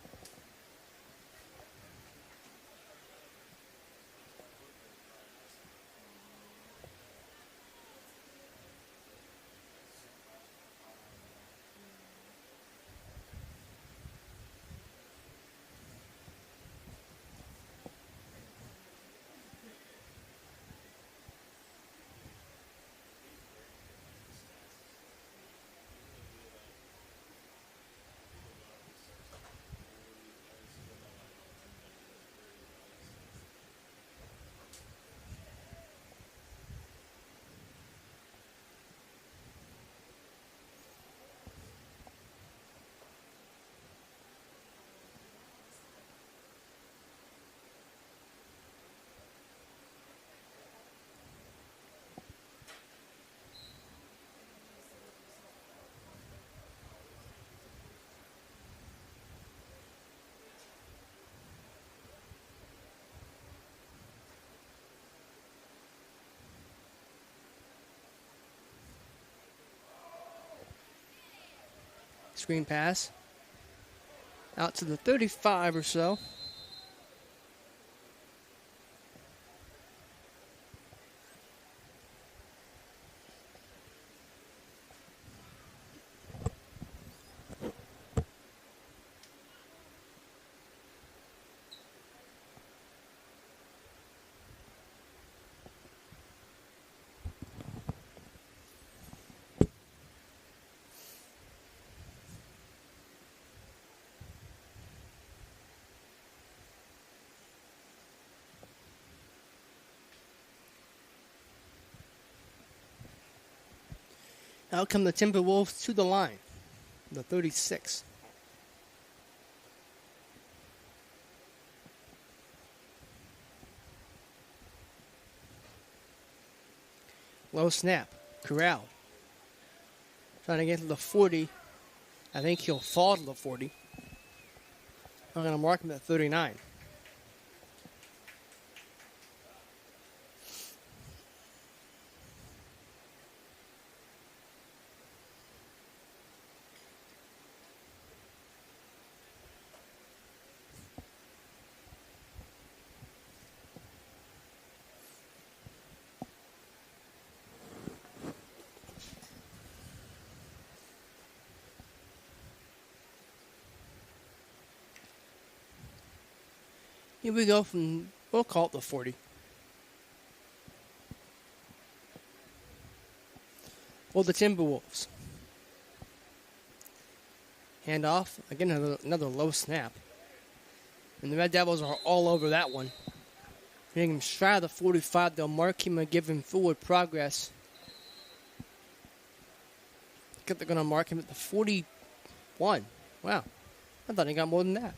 Speaker 1: Screen pass. Out to the 35 or so. Out come the Timberwolves to the line. The 36. Low snap. Corral. Trying to get to the 40. I think he'll fall to the 40. I'm going to mark him at 39. Here we go we'll call it the 40. For the Timberwolves. Hand off. Again, another low snap. And the Red Devils are all over that one. Hitting him shy of the 45. They'll mark him and give him forward progress. I think they're going to mark him at the 41. Wow. I thought he got more than that.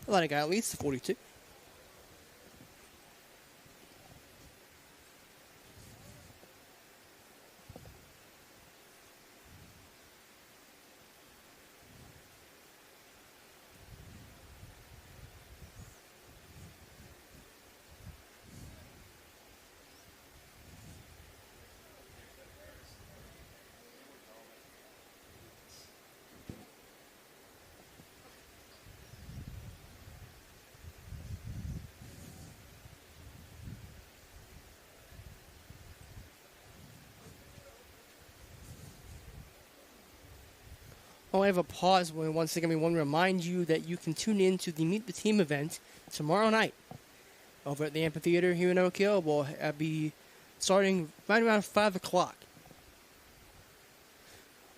Speaker 1: I thought he got at least the 42. I have a pause when once again we want to remind you that you can tune in to the Meet the Team event tomorrow night over at the amphitheater here in Oak Hill. We'll be starting right around 5 o'clock.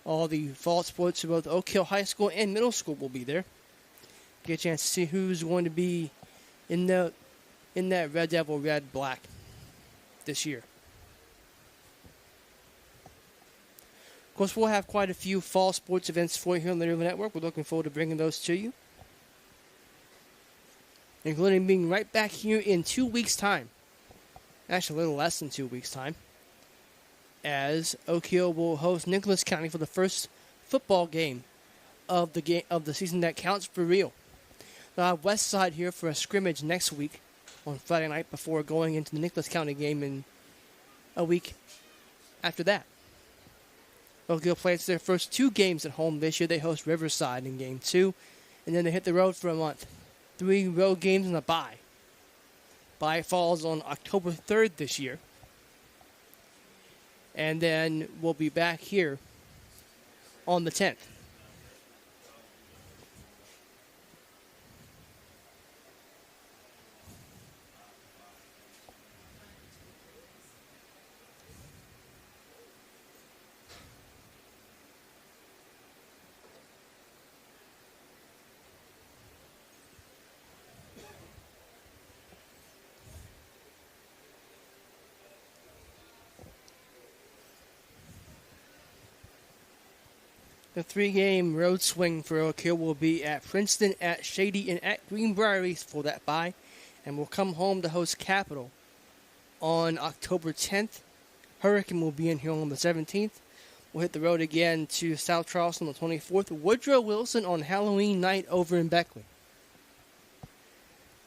Speaker 1: All the fall sports of both Oak Hill High School and middle school will be there. Get a chance to see who's going to be in that Red Devil Red Black this year. Of course, we'll have quite a few fall sports events for you here on the River Network. We're looking forward to bringing those to you, including being right back here in 2 weeks' time. Actually, a little less than 2 weeks' time, as Oak Hill will host Nicholas County for the first football game of the season that counts for real. They'll have West Side here for a scrimmage next week on Friday night before going into the Nicholas County game in a week after that. Oak Hill plays their first 2 games at home this year. They host Riverside in Game 2, and then they hit the road for a month. 3 road games and a bye. Bye falls on October 3rd this year. And then we'll be back here on the 10th. The 3-game road swing for Oak Hill will be at Princeton, at Shady, and at Greenbrier East for that bye. And we'll come home to host Capital on October 10th. Hurricane will be in here on the 17th. We'll hit the road again to South Charleston on the 24th. Woodrow Wilson on Halloween night over in Beckley.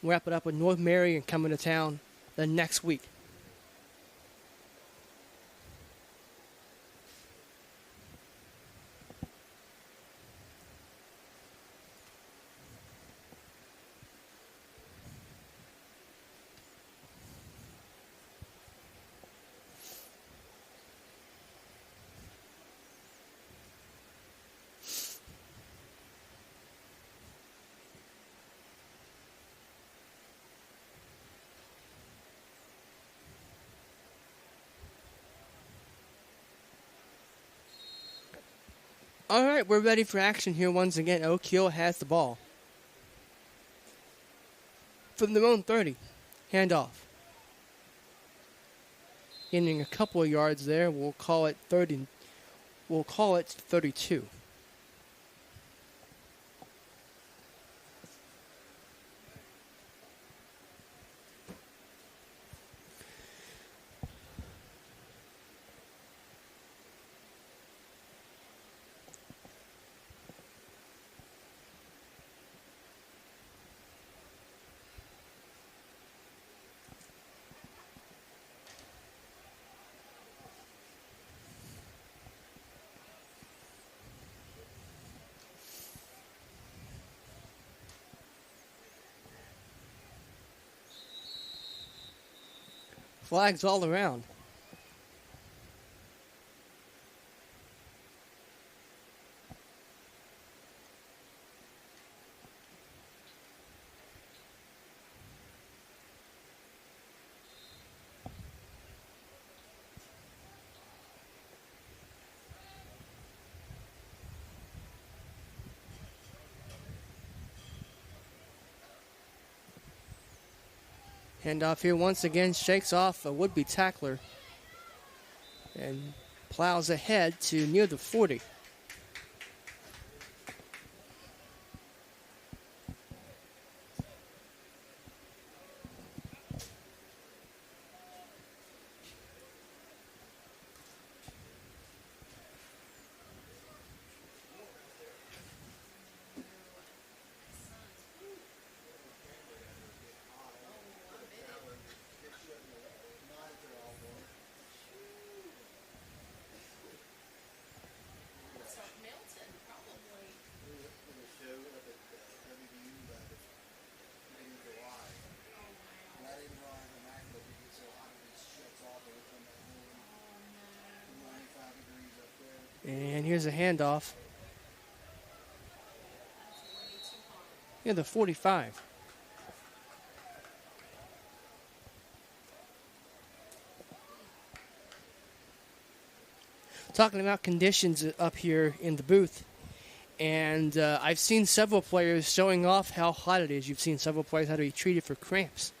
Speaker 1: We'll wrap it up with North Marion coming to town the next week. All right, we're ready for action here once again. Oak Hill has the ball. From their own 30. Handoff. Gaining a couple of yards there. We'll call it 30. We'll call it 32. Flags all around. Handoff here once again, shakes off a would-be tackler and plows ahead to near the 40. And here's a handoff. Near the 45. Talking about conditions up here in the booth, and I've seen several players showing off how hot it is. You've seen several players how to be treated for cramps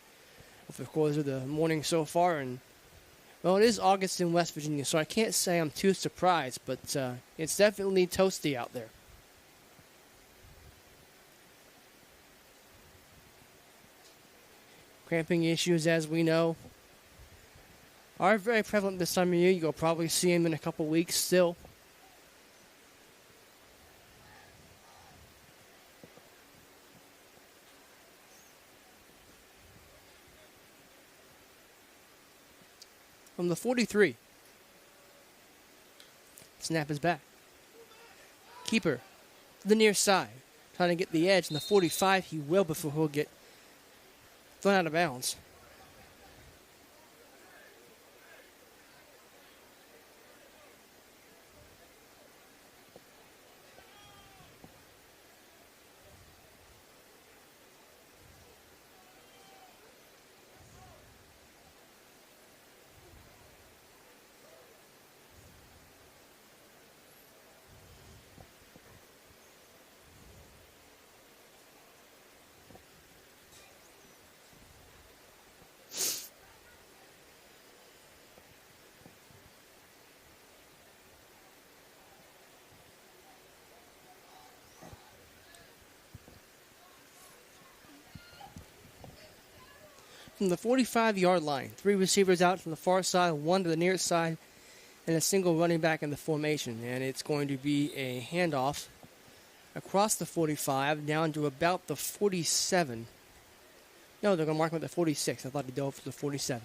Speaker 1: over the course of the morning so far, and well, it is August in West Virginia, so I can't say I'm too surprised, but it's definitely toasty out there. Cramping issues, as we know, are very prevalent this time of year. You'll probably see them in a couple weeks still. From the 43. Snap is back. Keeper to the near side. Trying to get the edge. And the 45, he will before he'll get thrown out of bounds. From the 45-yard line, 3 receivers out from the far side, 1 to the near side, and a single running back in the formation. And it's going to be a handoff across the 45 down to about the 47. No, they're going to mark him at the 46. I thought he dove for the 47.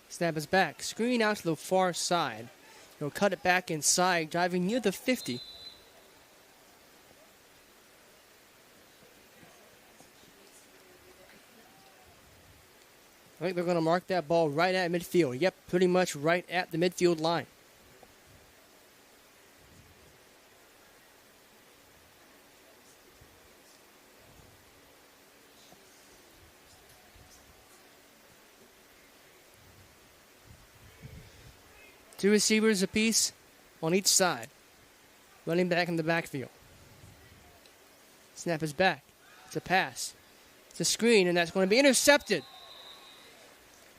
Speaker 1: Snap is back. Screen out to the far side. He'll cut it back inside, driving near the 50. I think they're going to mark that ball right at midfield. Yep, pretty much right at the midfield line. Two receivers apiece on each side. Running back in the backfield. Snap is back. It's a pass. It's a screen, and that's going to be intercepted.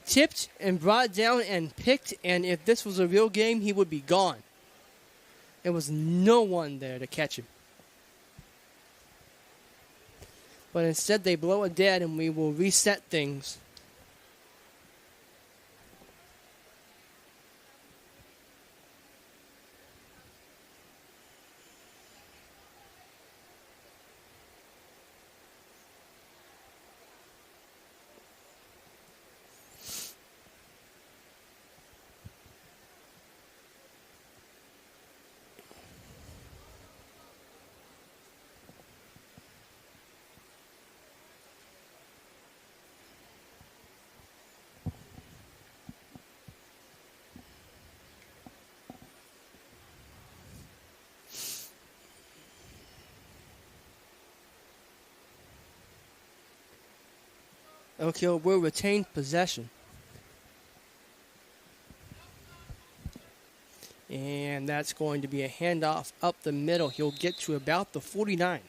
Speaker 1: Tipped and brought down and picked, and if this was a real game, he would be gone. There was no one there to catch him. But instead, they blow it dead, and we will reset things. Okay, we'll retain possession. And that's going to be a handoff up the middle. He'll get to about the 49.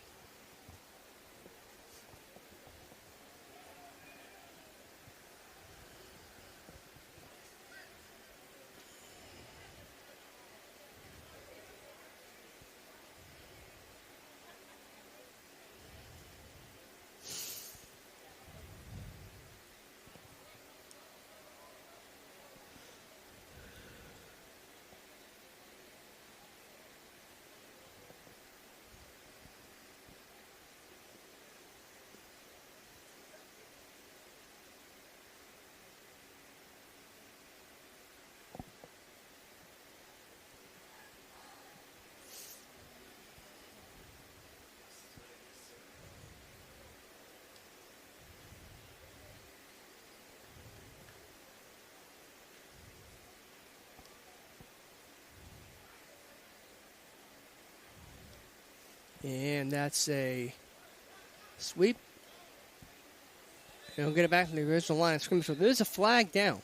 Speaker 1: And that's a sweep. And we'll get it back to the original line of scrimmage. So there's a flag down.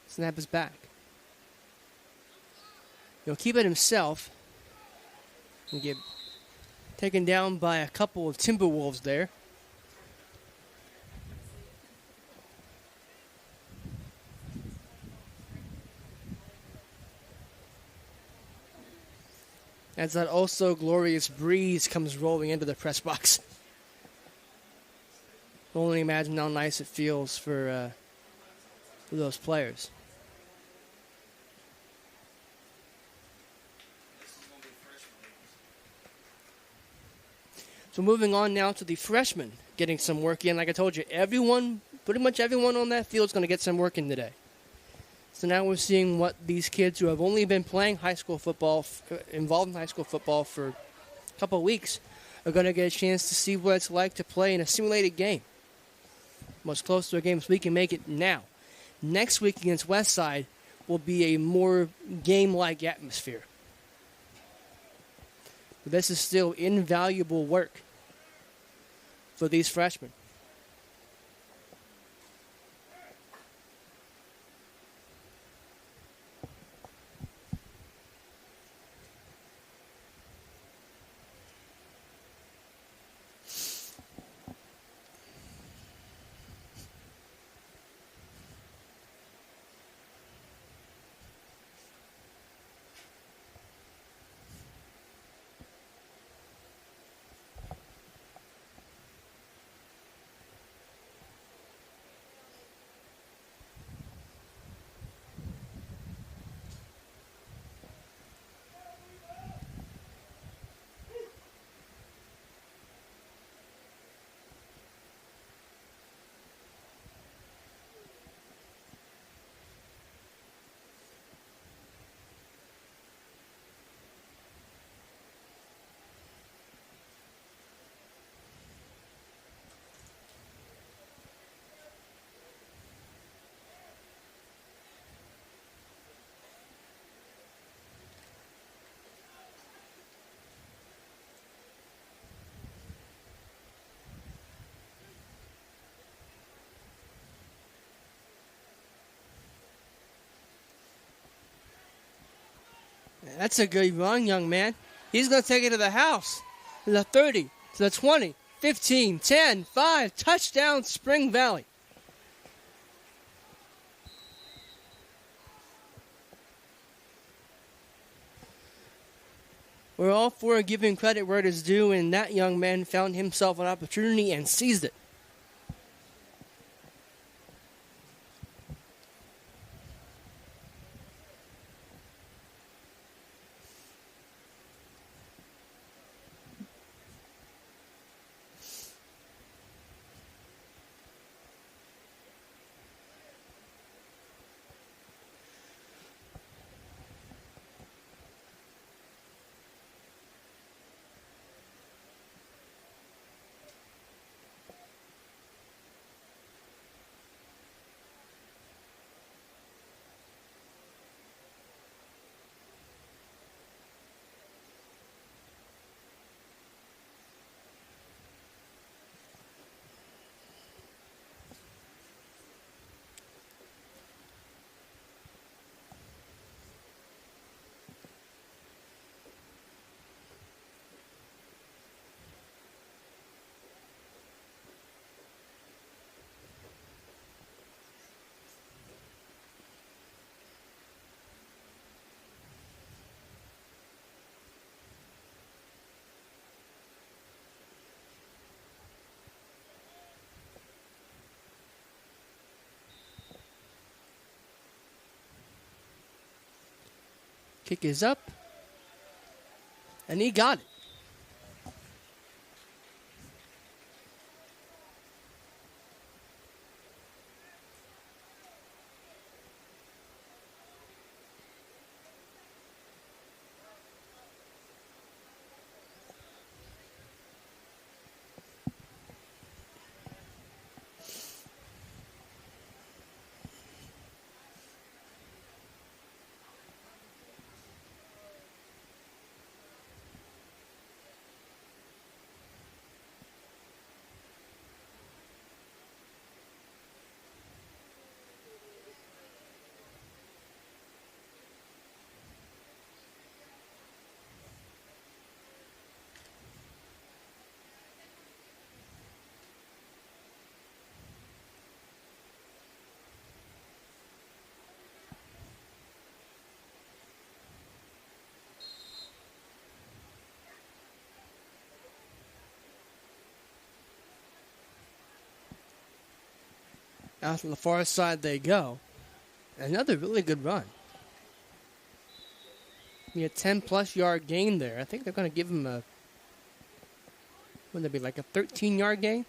Speaker 1: Snap is back. He'll keep it himself. And get taken down by a couple of Timberwolves there. As that also glorious breeze comes rolling into the press box. Only imagine how nice it feels for those players. So moving on now to the freshmen getting some work in. Like I told you, pretty much everyone on that field is going to get some work in today. So now we're seeing what these kids who have only been playing high school football, involved in high school football for a couple of weeks, are going to get a chance to see what it's like to play in a simulated game. Much closer to a game as we can make it now. Next week against Westside will be a more game-like atmosphere. But this is still invaluable work for these freshmen. That's a good run, young man. He's going to take it to the house. To the 30, to the 20, 15, 10, 5. Touchdown, Spring Valley. We're all for giving credit where it is due, and that young man found himself an opportunity and seized it. Kick is up, and he got it. Out to the far side they go. Another really good run. A 10-plus yard gain there. I think they're going to give him wouldn't it be like a 13-yard gain?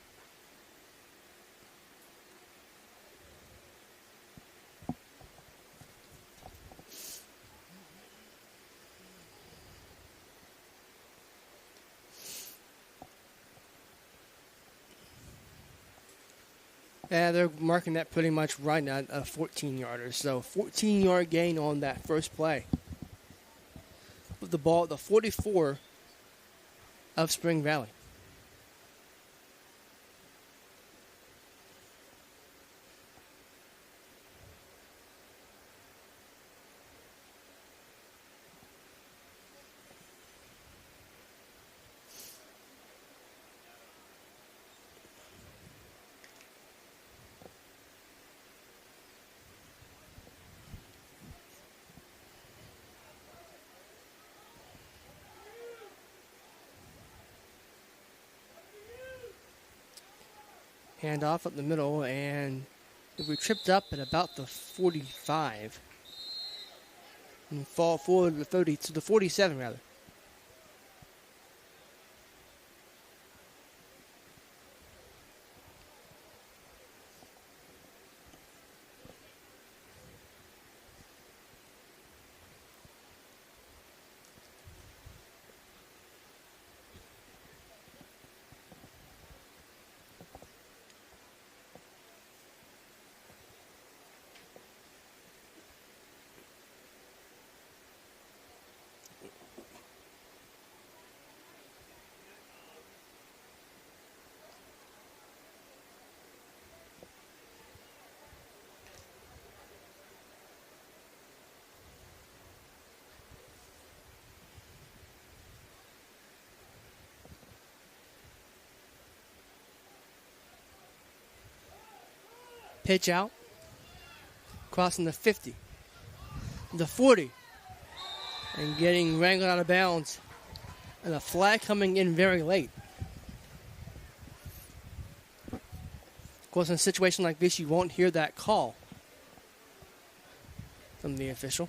Speaker 1: Yeah, they're marking that pretty much right at a 14-yarder. So 14-yard gain on that first play. With the ball at the 44 of Spring Valley. Handoff up the middle, and we tripped up at about the 45. And fall forward to the 30, to the 47 rather. Pitch out. Crossing the 50. The 40. And getting wrangled out of bounds. And a flag coming in very late. Of course, in a situation like this, you won't hear that call from the official.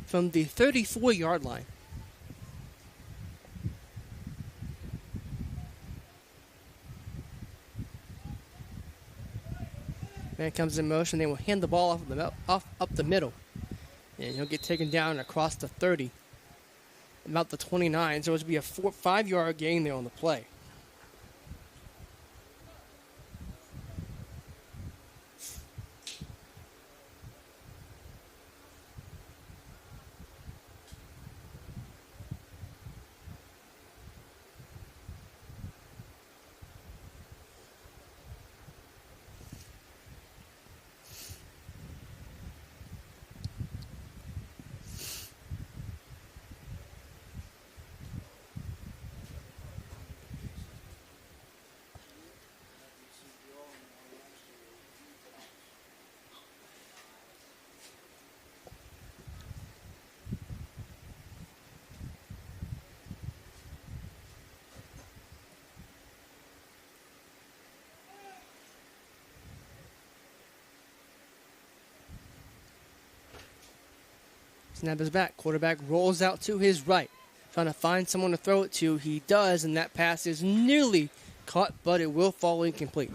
Speaker 1: From the 34-yard line. Man comes in motion. They will hand the ball up the middle. And he'll get taken down across the 30. About the 29. So it would be a 5-yard gain there on the play. Snap is back. Quarterback rolls out to his right. Trying to find someone to throw it to. He does, and that pass is nearly caught, but it will fall incomplete.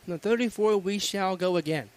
Speaker 1: On the 34, we shall go again.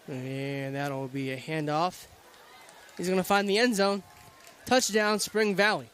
Speaker 1: And that'll be a handoff. He's going to find the end zone. Touchdown, Spring Valley.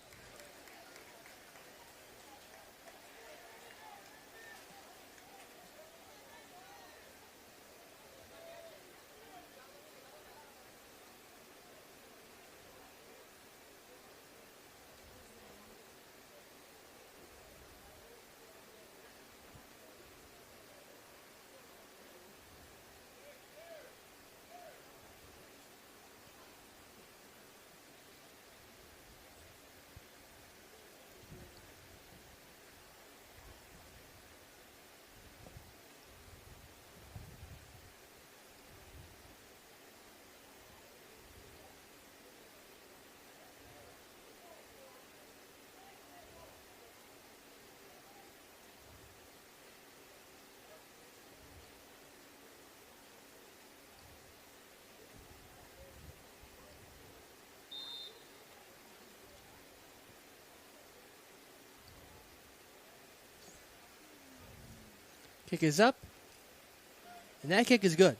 Speaker 1: Kick is up. And that kick is good.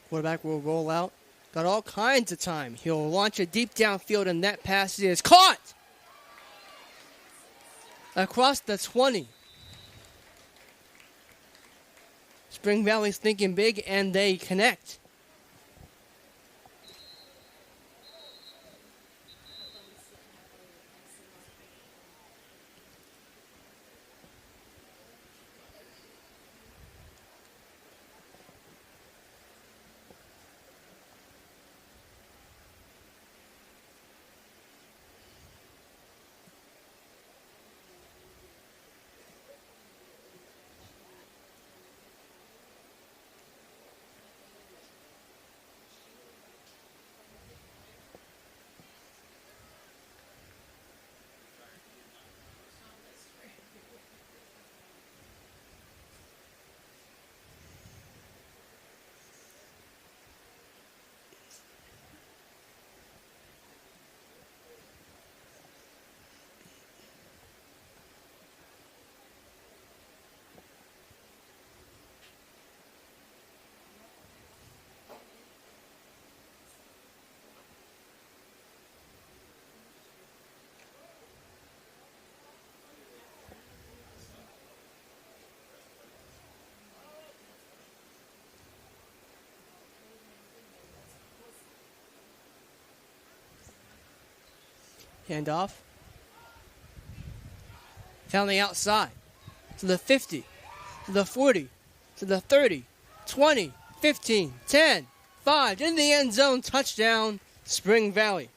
Speaker 1: Quarterback will roll out. Got all kinds of time. He'll launch a deep downfield, and that pass is caught across the 20. Spring Valley's thinking big, and they connect. Handoff. Found the outside. To the 50. To the 40. To the 30. 20. 15. 10. 5. In the end zone. Touchdown. Spring Valley.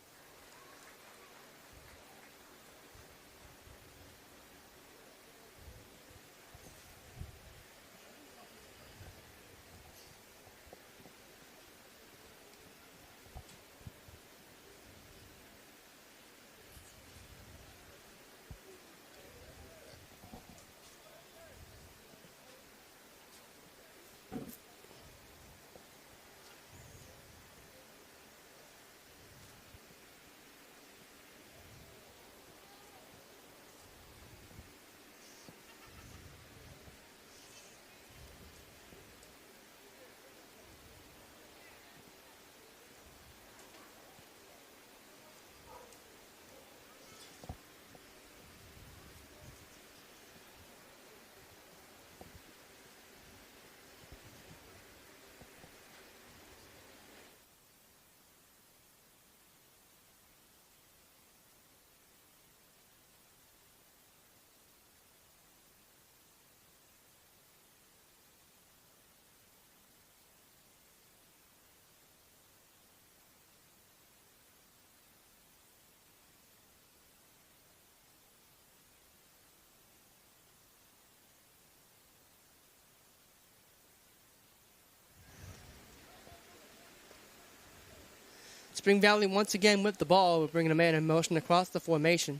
Speaker 1: Spring Valley once again with the ball. We're bringing a man in motion across the formation.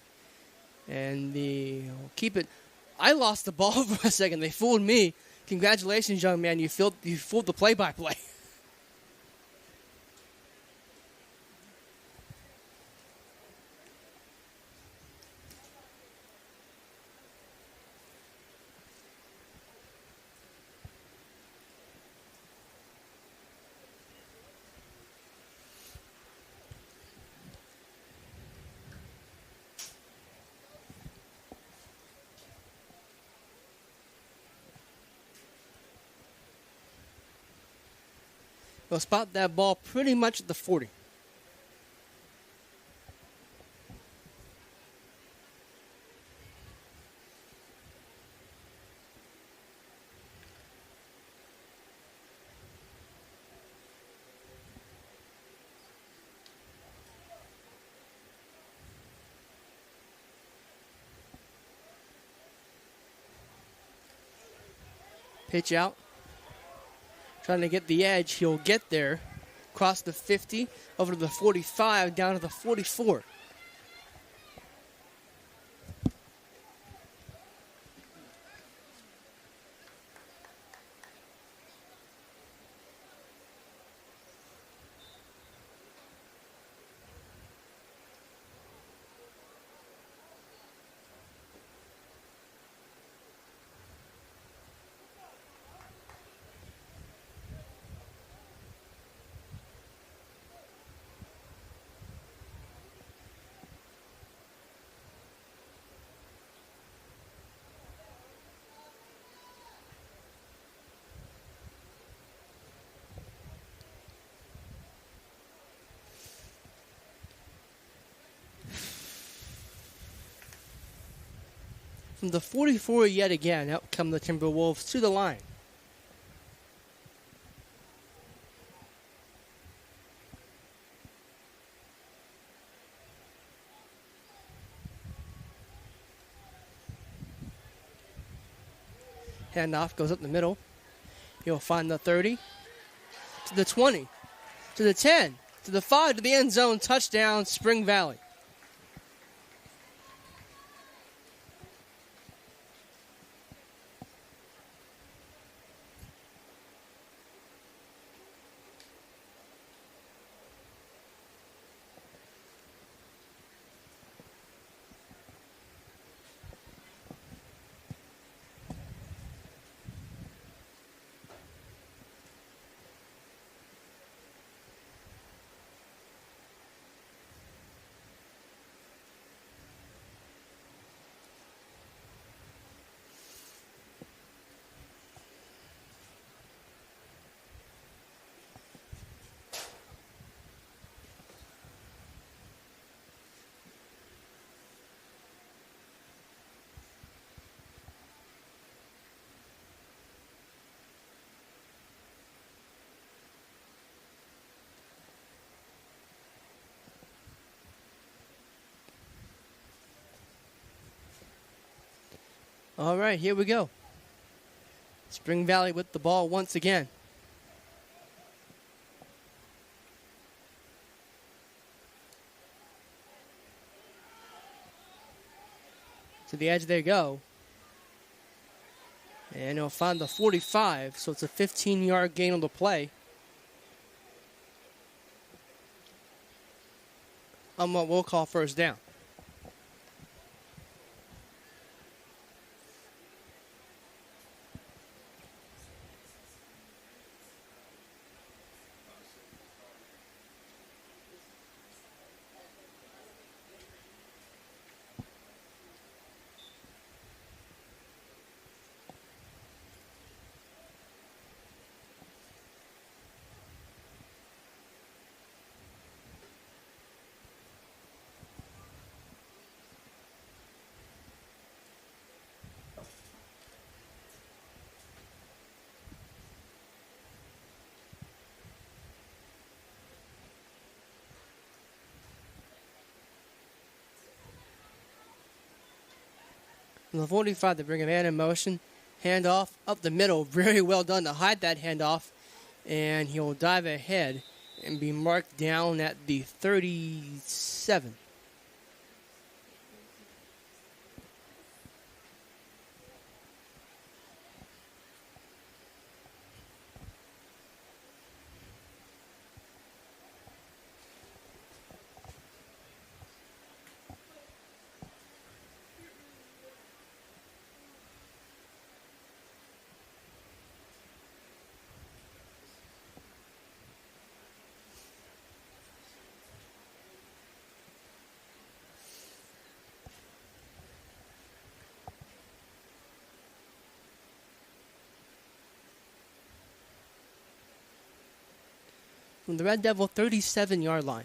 Speaker 1: And keep it. I lost the ball for a second. They fooled me. Congratulations, young man. You fooled the play-by-play. We'll spot that ball pretty much at the 40. Pitch out. Trying to get the edge. He'll get there. Across the 50, over to the 45, down to the 44. From the 44 yet again, out come the Timberwolves to the line. Handoff goes up the middle. He'll find the 30, to the 20, to the 10, to the 5, to the end zone. Touchdown, Spring Valley. All right, here we go. Spring Valley with the ball once again. To the edge they go. And he'll find the 45, so it's a 15-yard gain on the play. On what we'll call first down. From the 45, they bring a man in motion. Handoff up the middle. Very well done to hide that handoff. And he'll dive ahead and be marked down at the 37. From the Red Devil 37-yard line.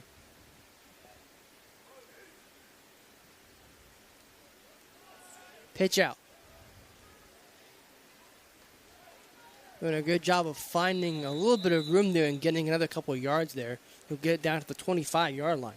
Speaker 1: Pitch out. Doing a good job of finding a little bit of room there and getting another couple of yards there. He'll get it down to the 25-yard line.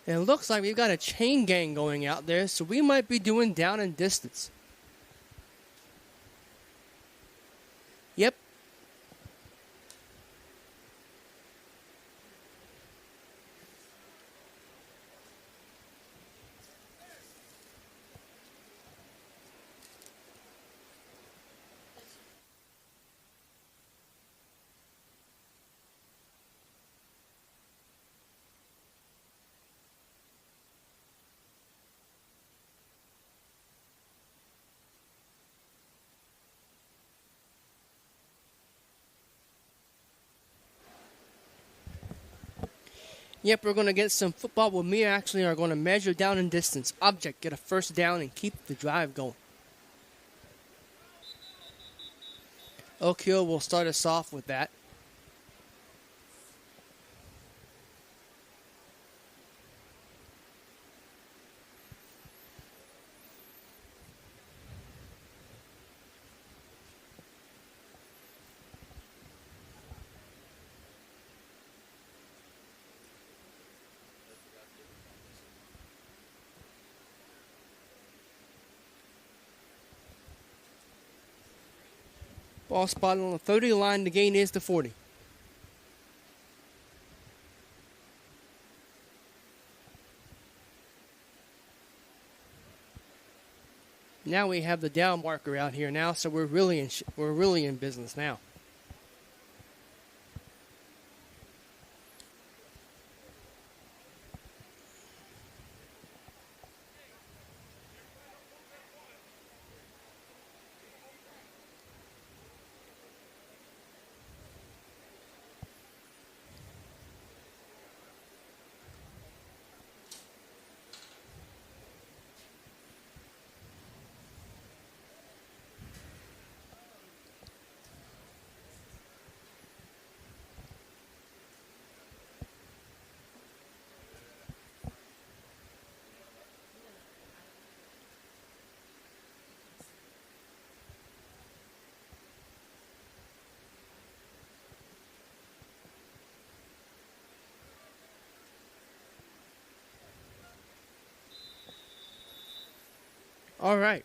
Speaker 1: And it looks like we've got a chain gang going out there, so we might be doing down and distance. Yep. Yep, we're going to get some football. Well, me actually are going to measure down and distance. Object, get a first down and keep the drive going. Oak Hill will start us off with that. Ball spotted on the 30 line. The gain is the 40. Now we have the down marker out here now, so we're really in business now. All right.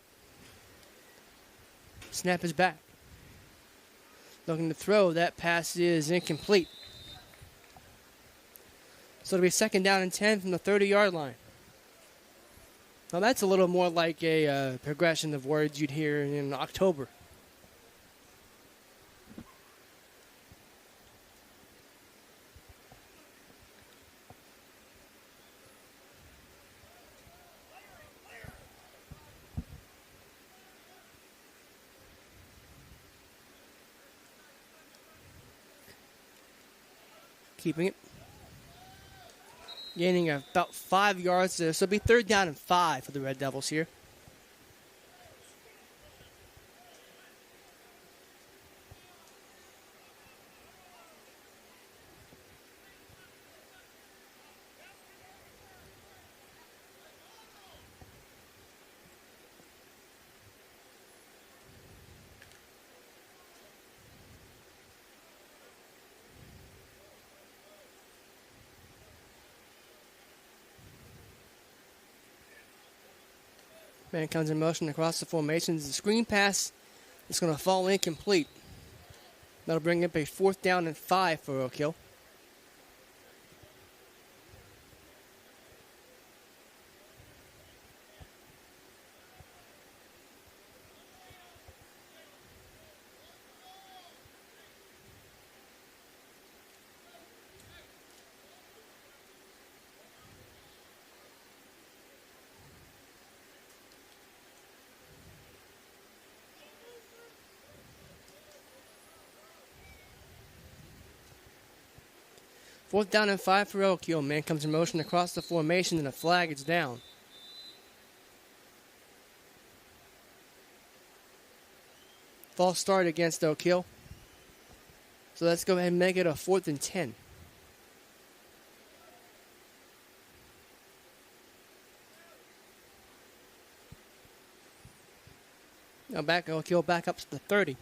Speaker 1: Snap is back. Looking to throw. That pass is incomplete. So it'll be second down and 10 from the 30-yard line. Now that's a little more like a progression of words you'd hear in October. Keeping it. Gaining about 5 yards there. So it'll be third down and 5 for the Red Devils here. Man comes in motion across the formations. The screen pass is going to fall incomplete. That'll bring up a fourth down and 5 for Oak Hill. Fourth down and 5 for Oak Hill. Man comes in motion across the formation and a flag is down. False start against Oak Hill. So let's go ahead and make it a 4th and 10. Now back Oak Hill back up to the 30.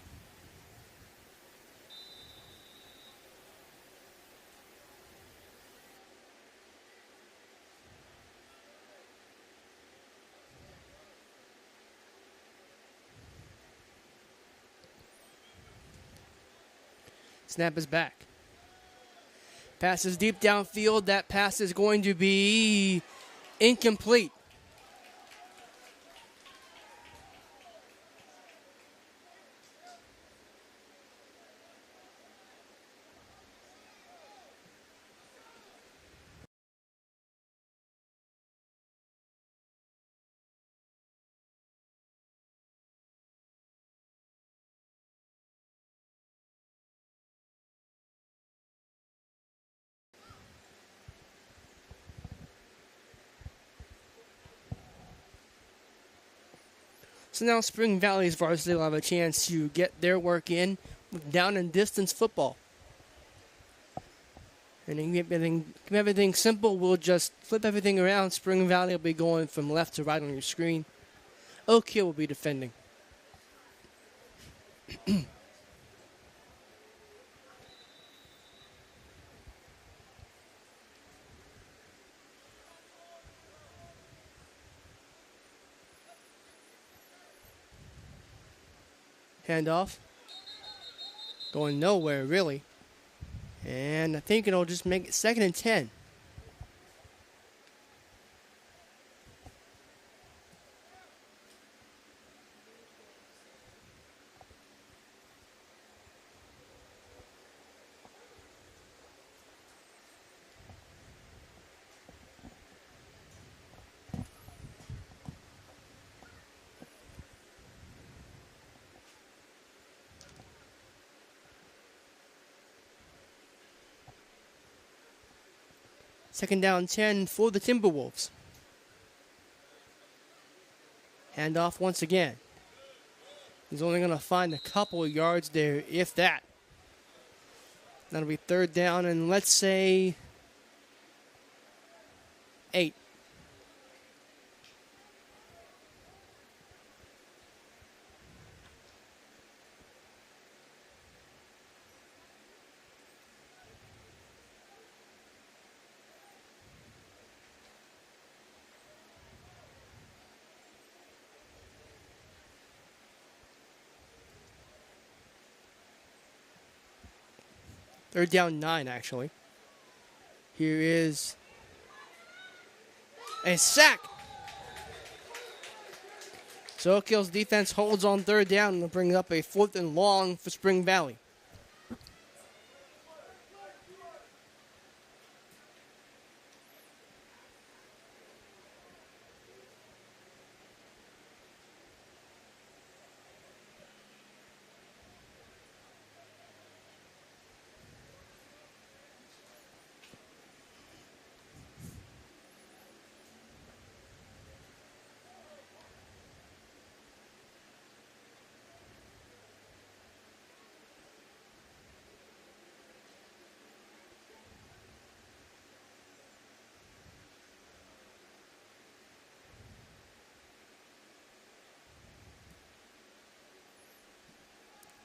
Speaker 1: Snap is back. Passes deep downfield. That pass is going to be incomplete. So now Spring Valley's varsity will have a chance to get their work in with down and distance football. And to keep everything simple, we'll just flip everything around. Spring Valley will be going from left to right on your screen. Oak Hill will be defending. Handoff. Going nowhere, really. And I think it'll just make it 2nd and 10. Second down 10 for the Timberwolves. Handoff once again. He's only going to find a couple of yards there, if that. That'll be 3rd down and let's say 8. Third down 9, actually. Here is a sack. So Oak Hill's defense holds on 3rd down and will bring up a 4th and long for Spring Valley.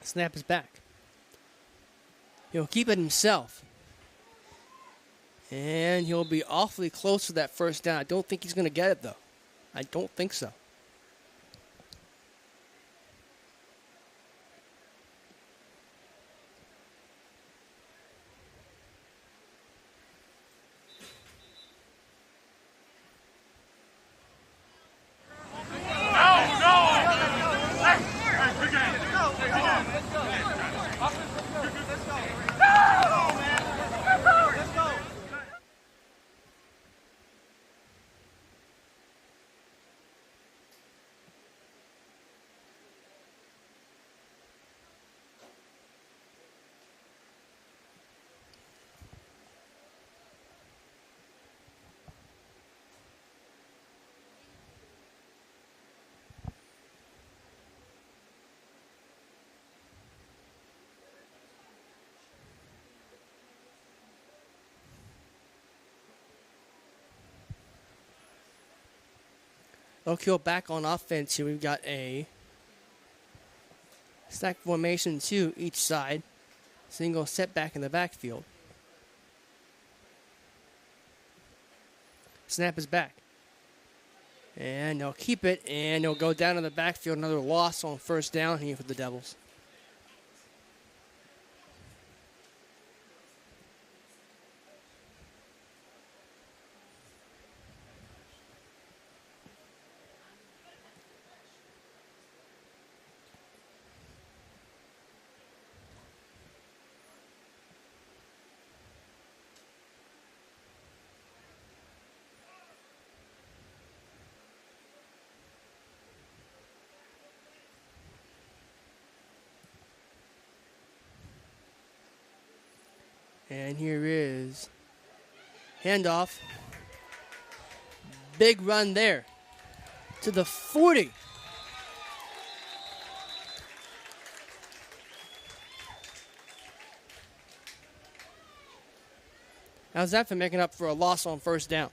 Speaker 1: Snap is back. He'll keep it himself. And he'll be awfully close to that 1st down. I don't think he's going to get it, though. I don't think so. Oak Hill back on offense here. We've got a stack formation to each side. Single setback in the backfield. Snap is back. And they'll keep it, and they'll go down in the backfield. Another loss on 1st down here for the Devils. And here is handoff. Big run there to the 40. How's that for making up for a loss on first down?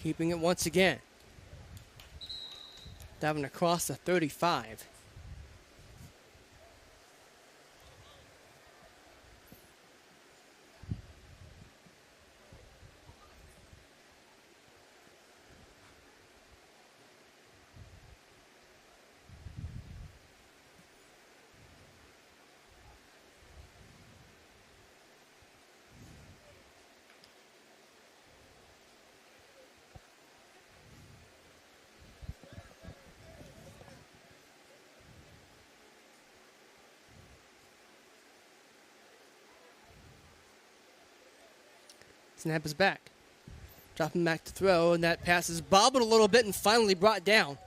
Speaker 1: Keeping it once again. Diving across the 35. Snap is back. Dropping back to throw, and that pass is bobbled a little bit and finally brought down.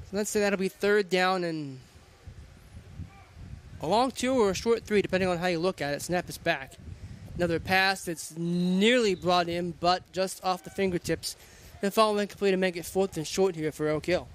Speaker 1: So let's say that'll be third down and a long 2 or a short 3, depending on how you look at it. Snap is back. Another pass that's nearly brought in, but just off the fingertips. And following complete to make it 4th and short here for Oak Hill.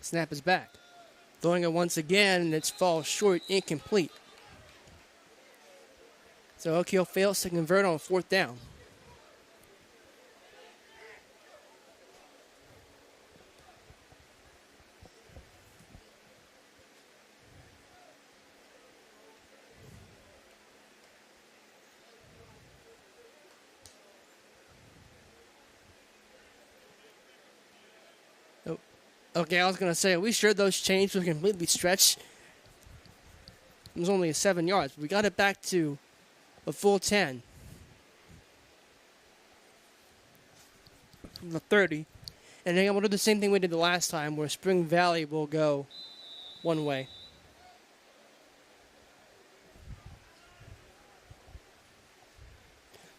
Speaker 1: Snap is back. Throwing it once again, and it falls short, incomplete. So Oak Hill fails to convert on 4th down. Okay, I was going to say, are we sure those chains were completely stretched? It was only 7 yards. We got it back to a full 10. From the 30. And then we'll do the same thing we did the last time, where Spring Valley will go one way.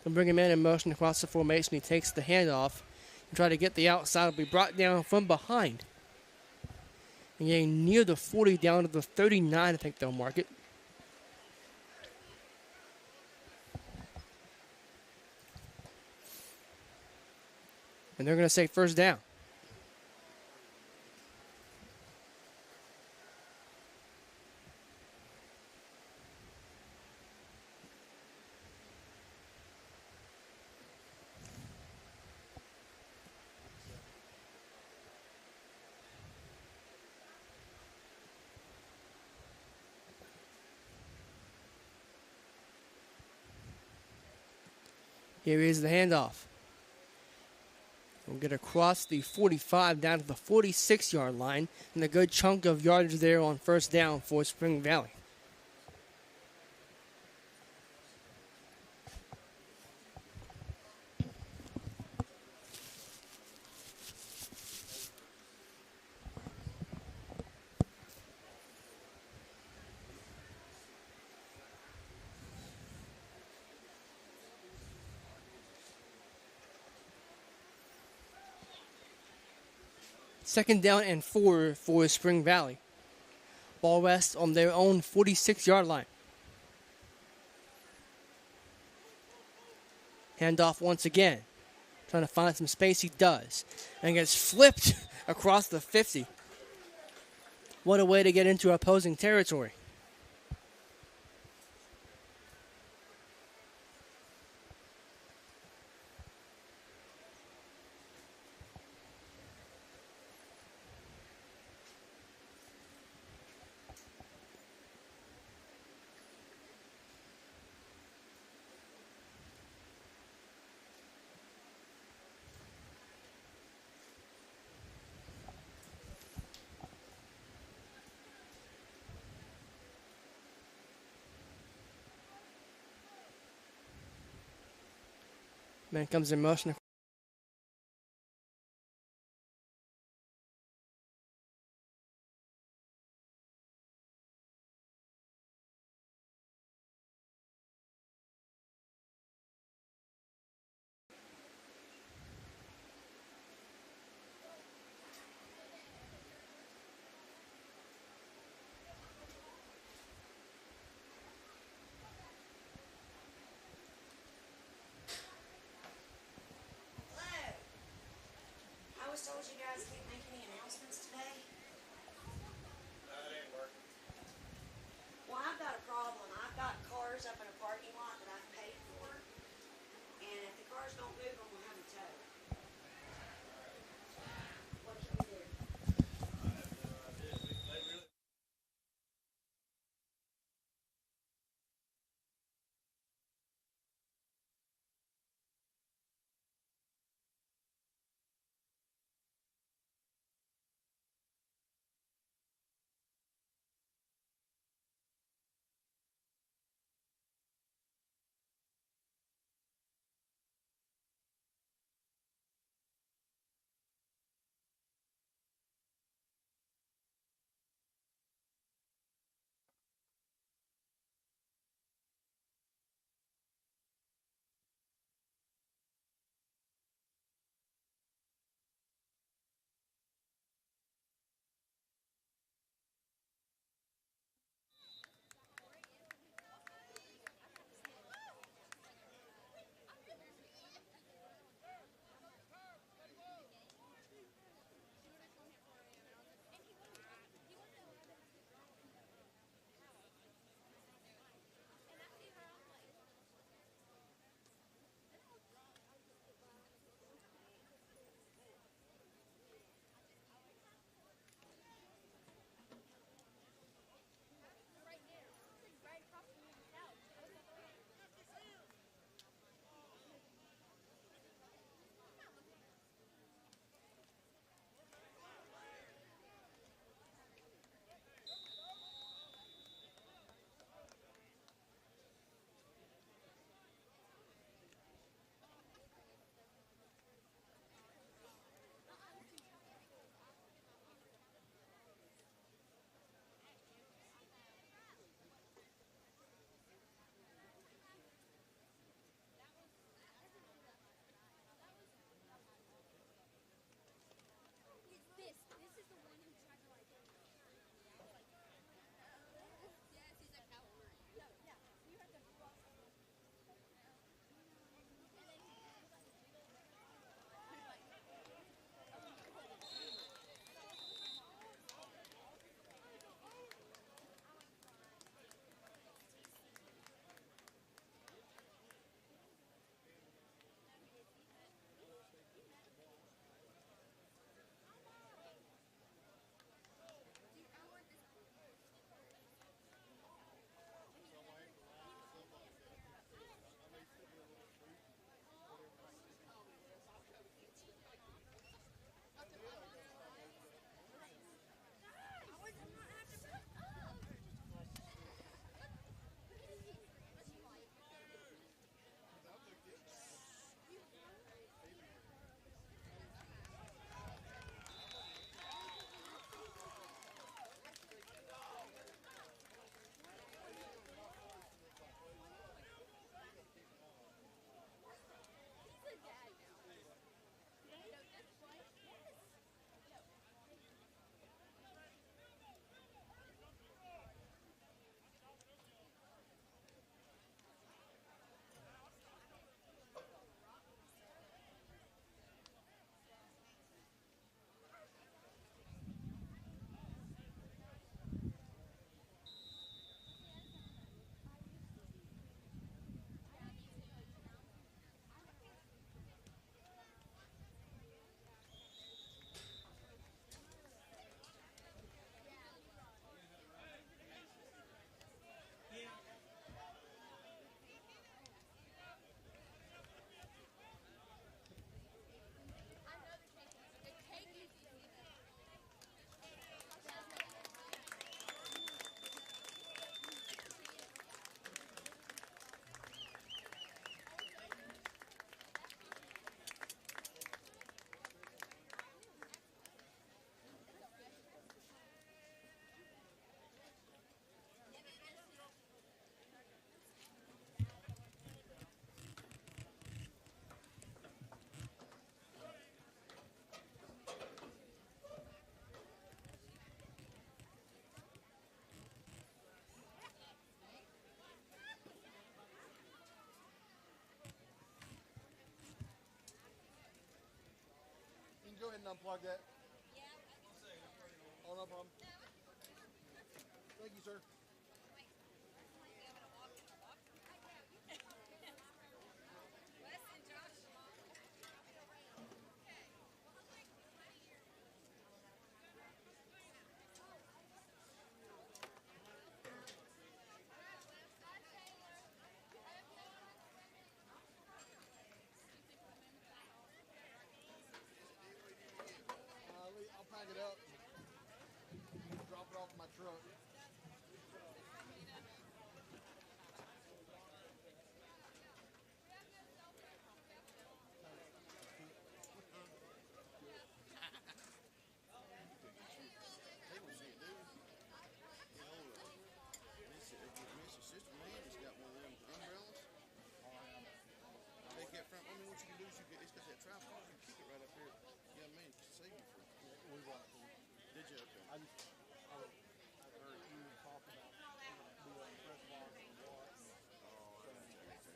Speaker 1: We'll bring him in motion across the formation. He takes the handoff and try to get the outside. Will be brought down from behind. And getting near the 40 down to the 39, I think they'll mark it. And they're going to say first down. Here is the handoff. We'll get across the 45 down to the 46-yard line, and a good chunk of yardage there on first down for Spring Valley. Second down and 4 for Spring Valley. Ball rests on their own 46-yard line. Handoff once again. Trying to find some space, he does. And gets flipped across the 50. What a way to get into opposing territory. Man comes in motion.
Speaker 2: unplug that? Oh, no problem. Thank you, sir. I'll pack it up, drop it off in my truck.
Speaker 3: Mr. Sister Man has got one of them umbrellas. Take that front. I mean, what you can do is it's got that tripod. You kick it right up here. Yeah, I mean, save you from. Did you? Okay.
Speaker 2: I heard you talk about doing press box and what.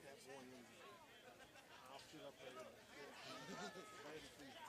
Speaker 2: That's one reason. I'll sit up there and ready for you.